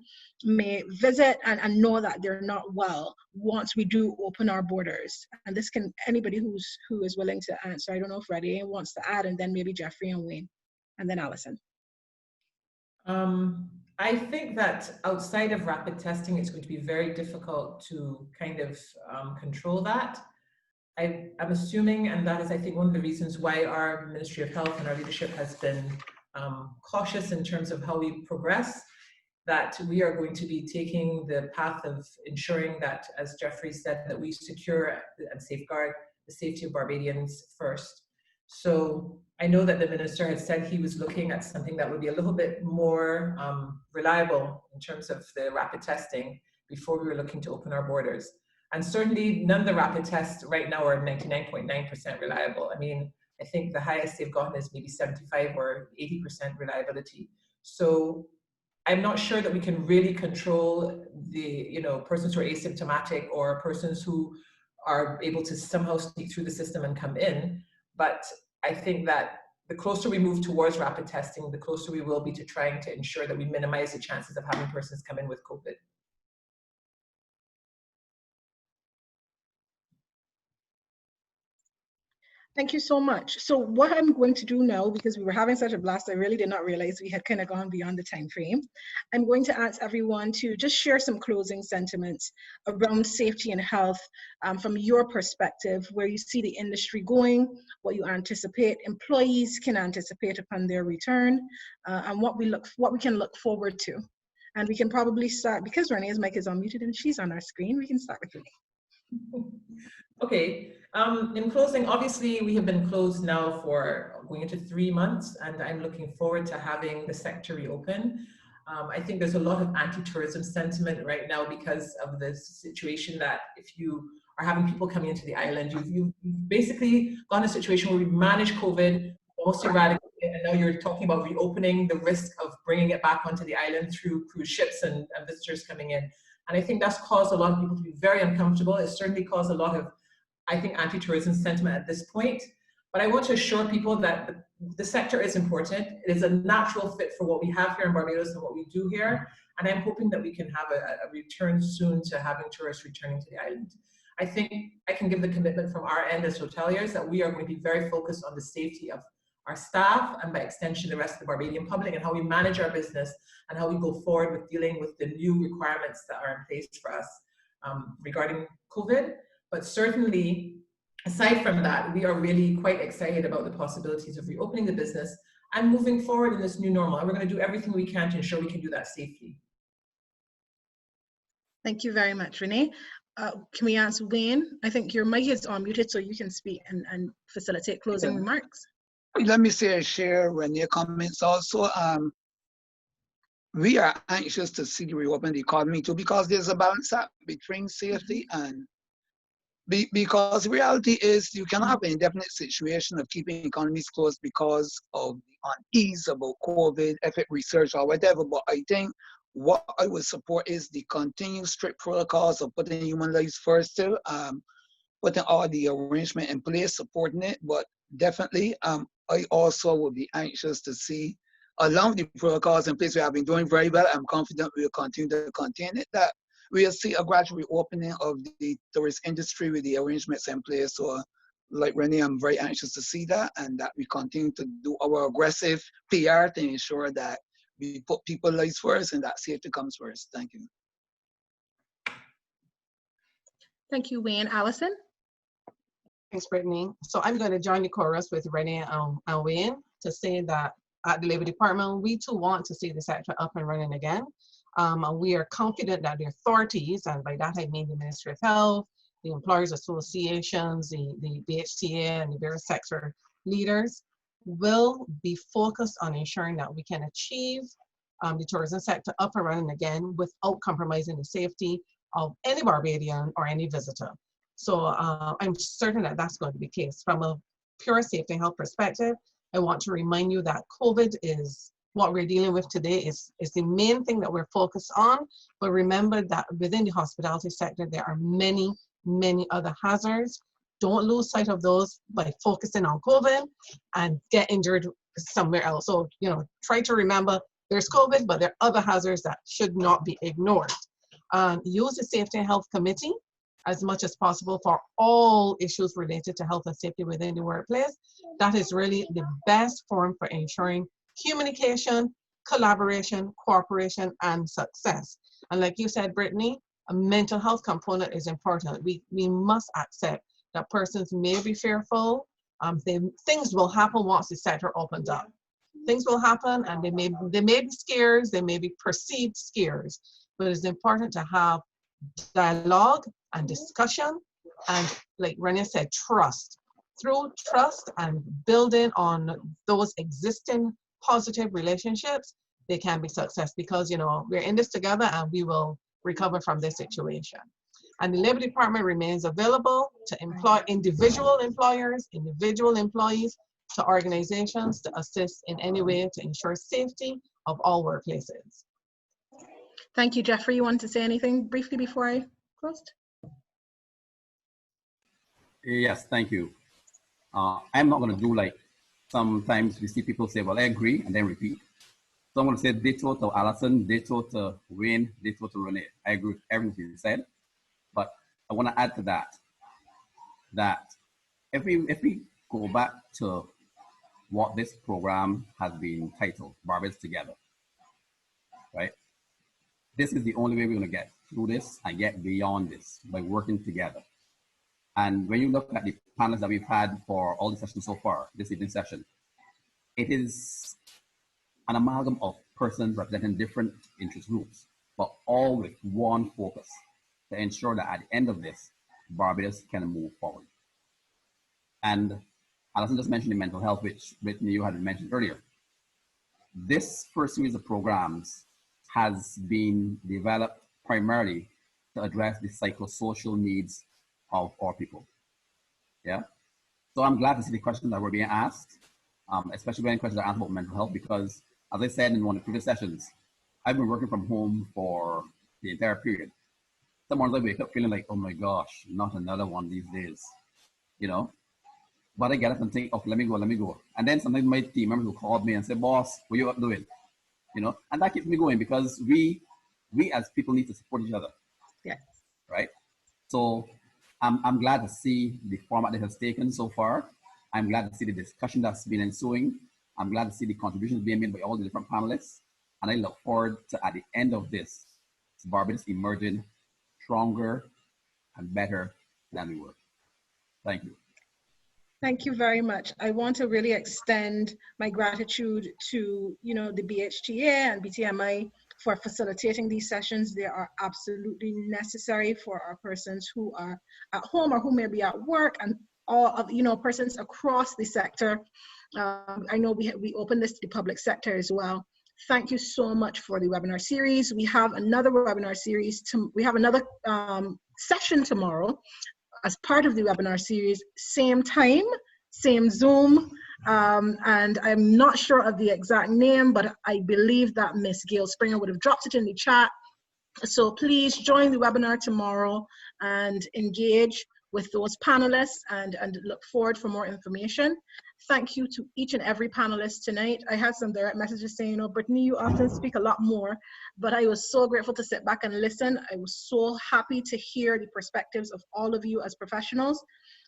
Speaker 1: may visit and know that they're not well once we do open our borders. And this can anybody who is willing to answer. I don't know if Reddy wants to add, and then maybe Jeffrey and Wayne, and then Alison.
Speaker 5: I think that outside of rapid testing, it's going to be very difficult to kind of control that. I'm assuming, and that is, I think, one of the reasons why our Ministry of Health and our leadership has been cautious in terms of how we progress, that we are going to be taking the path of ensuring that, as Jeffrey said, that we secure and safeguard the safety of Barbadians first. So I know that the minister had said he was looking at something that would be a little bit more reliable in terms of the rapid testing before we were looking to open our borders. And certainly none of the rapid tests right now are 99.9% reliable. I mean, I think the highest they've gotten is maybe 75 or 80% reliability. So I'm not sure that we can really control the persons who are asymptomatic or persons who are able to somehow sneak through the system and come in. But I think that the closer we move towards rapid testing, the closer we will be to trying to ensure that we minimize the chances of having persons come in with COVID.
Speaker 1: Thank you so much. So what I'm going to do now, because we were having such a blast, I really did not realize we had kind of gone beyond the time frame. I'm going to ask everyone to just share some closing sentiments around safety and health from your perspective, where you see the industry going, what you anticipate employees can anticipate upon their return, and what we can look forward to. And we can probably start, because Renee's mic is unmuted and she's on our screen, we can start with Renee.
Speaker 5: Okay, in closing, obviously we have been closed now for going into 3 months, and I'm looking forward to having the sector reopen. I think there's a lot of anti-tourism sentiment right now because of this situation that if you are having people coming into the island, you've basically gone a situation where we managed COVID, almost eradicated, and now you're talking about reopening the risk of bringing it back onto the island through cruise ships and visitors coming in. And I think that's caused a lot of people to be very uncomfortable. It's certainly caused a lot of, I think, anti-tourism sentiment at this point. But I want to assure people that the sector is important. It is a natural fit for what we have here in Barbados and what we do here. And I'm hoping that we can have a return soon to having tourists returning to the island. I think I can give the commitment from our end as hoteliers that we are going to be very focused on the safety of our staff and by extension the rest of the Barbadian public, and how we manage our business and how we go forward with dealing with the new requirements that are in place for us regarding COVID. But certainly, aside from that, we are really quite excited about the possibilities of reopening the business and moving forward in this new normal. And we're going to do everything we can to ensure we can do that safely.
Speaker 1: Thank you very much, Renee. Can we ask Wayne? I think your mic is unmuted, so you can speak and facilitate closing remarks.
Speaker 4: Let me say, share Renee comments also. We are anxious to see the reopen the economy too, because there's a balance act between safety and because reality is you cannot have an indefinite situation of keeping economies closed because of the unease about COVID, effort research or whatever. But I think what I would support is the continued strict protocols of putting human lives first still, putting all the arrangement in place, supporting it. But definitely, I also would be anxious to see, along with the protocols in place we have been doing very well, I'm confident we will continue to contain it, that we'll see a gradual reopening of the tourist industry with the arrangements in place. So like Renee, I'm very anxious to see that, and that we continue to do our aggressive PR to ensure that we put people's lives first and that safety comes first. Thank you.
Speaker 1: Thank you, Wayne. Allison?
Speaker 3: Thanks, Brittany. So I'm going to join the chorus with Renee and Wayne to say that at the Labor Department, we too want to see the sector up and running again. And we are confident that the authorities, and by that I mean the Ministry of Health, the employers associations, the BHTA and the various sector leaders, will be focused on ensuring that we can achieve the tourism sector up and running again without compromising the safety of any Barbadian or any visitor. So I'm certain that that's going to be the case. From a pure safety and health perspective, I want to remind you that COVID is what we're dealing with today is the main thing that we're focused on. But remember that within the hospitality sector, there are many, many other hazards. Don't lose sight of those by focusing on COVID and get injured somewhere else. So, try to remember there's COVID, but there are other hazards that should not be ignored. Use the Safety and Health Committee as much as possible for all issues related to health and safety within the workplace. That is really the best forum for ensuring communication, collaboration, cooperation, and success. And like you said, Brittany, a mental health component is important. We must accept that persons may be fearful. Things will happen once the sector opens up. Things will happen, and they may be scares, they may be perceived scares, but it's important to have dialogue and discussion, and like Rania said, trust. Through trust and building on those existing positive relationships, they can be success, because, you know, we're in this together and we will recover from this situation. And the Labor Department remains available to employ individual employers, individual employees, to organizations to assist in any way to ensure safety of all workplaces.
Speaker 1: Thank you, Jeffrey. You want to say anything briefly before I closed?
Speaker 2: Yes, thank you. I'm not going to do like sometimes we see people say, well, I agree, and then repeat. So I'm going to say ditto to Allison, ditto to Wayne, ditto to Renee. I agree with everything you said, but I want to add to that if we go back to what this program has been titled, Barbados Together, right? This is the only way we're going to get through this and get beyond this, by working together. And when you look at the panels that we've had for all the sessions so far, this evening session, it is an amalgam of persons representing different interest groups, but all with one focus, to ensure that at the end of this, Barbados can move forward. And Alison just mentioned the mental health, which Brittany, you had mentioned earlier. This first series of programs has been developed primarily to address the psychosocial needs of our people. Yeah. So I'm glad to see the questions that were being asked, especially when questions are asked about mental health, because as I said in one of the previous sessions, I've been working from home for the entire period. Some mornings I wake up feeling like, oh my gosh, not another one these days, you know? But I get up and think, okay, let me go. And then sometimes my team members will call me and say, boss, what are you up doing? You know, and that keeps me going, because we as people need to support each other.
Speaker 1: Yeah.
Speaker 2: Right. So I'm glad to see the format that has taken so far. I'm glad to see the discussion that's been ensuing. I'm glad to see the contributions being made by all the different panelists. And I look forward to, at the end of this, Barbados emerging stronger and better than we were. Thank you.
Speaker 1: Thank you very much. I want to really extend my gratitude to, you know, the BHTA and BTMI for facilitating these sessions. They are absolutely necessary for our persons who are at home or who may be at work, and all of, you know, persons across the sector. I know we open this to the public sector as well. Thank you so much for the webinar series. We have another webinar series. We have another session tomorrow as part of the webinar series, same time, same Zoom, and I'm not sure of the exact name, but I believe that Miss Gail Springer would have dropped it in the chat. So please join the webinar tomorrow and engage with those panelists, and look forward for more information. Thank you to each and every panelist tonight. I had some direct messages saying, you know, Brittany, you often speak a lot more, but I was so grateful to sit back and listen. I was so happy to hear the perspectives of all of you as professionals,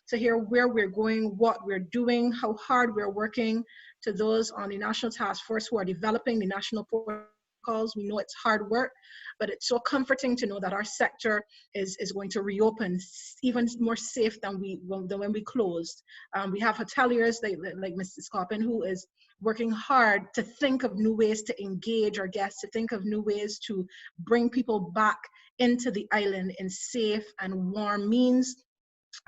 Speaker 1: to hear where we're going, what we're doing, how hard we're working. To those on the National Task Force who are developing the national protocols, we know it's hard work, but it's so comforting to know that our sector is going to reopen even more safe than when we closed. We have hoteliers like Mrs. Coppin, who is working hard to think of new ways to engage our guests, to think of new ways to bring people back into the island in safe and warm means.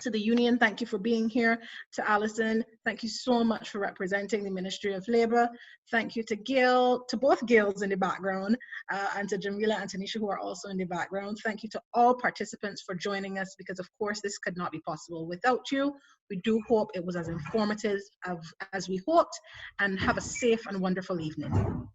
Speaker 1: To the union, thank you for being here. To Allison, thank you so much for representing the Ministry of Labour. Thank you to Gail, to both Gails in the background, and to Jamila and Tanisha, who are also in the background. Thank you to all participants for joining us, because of course this could not be possible without you. We do hope it was as informative as we hoped, and have a safe and wonderful evening.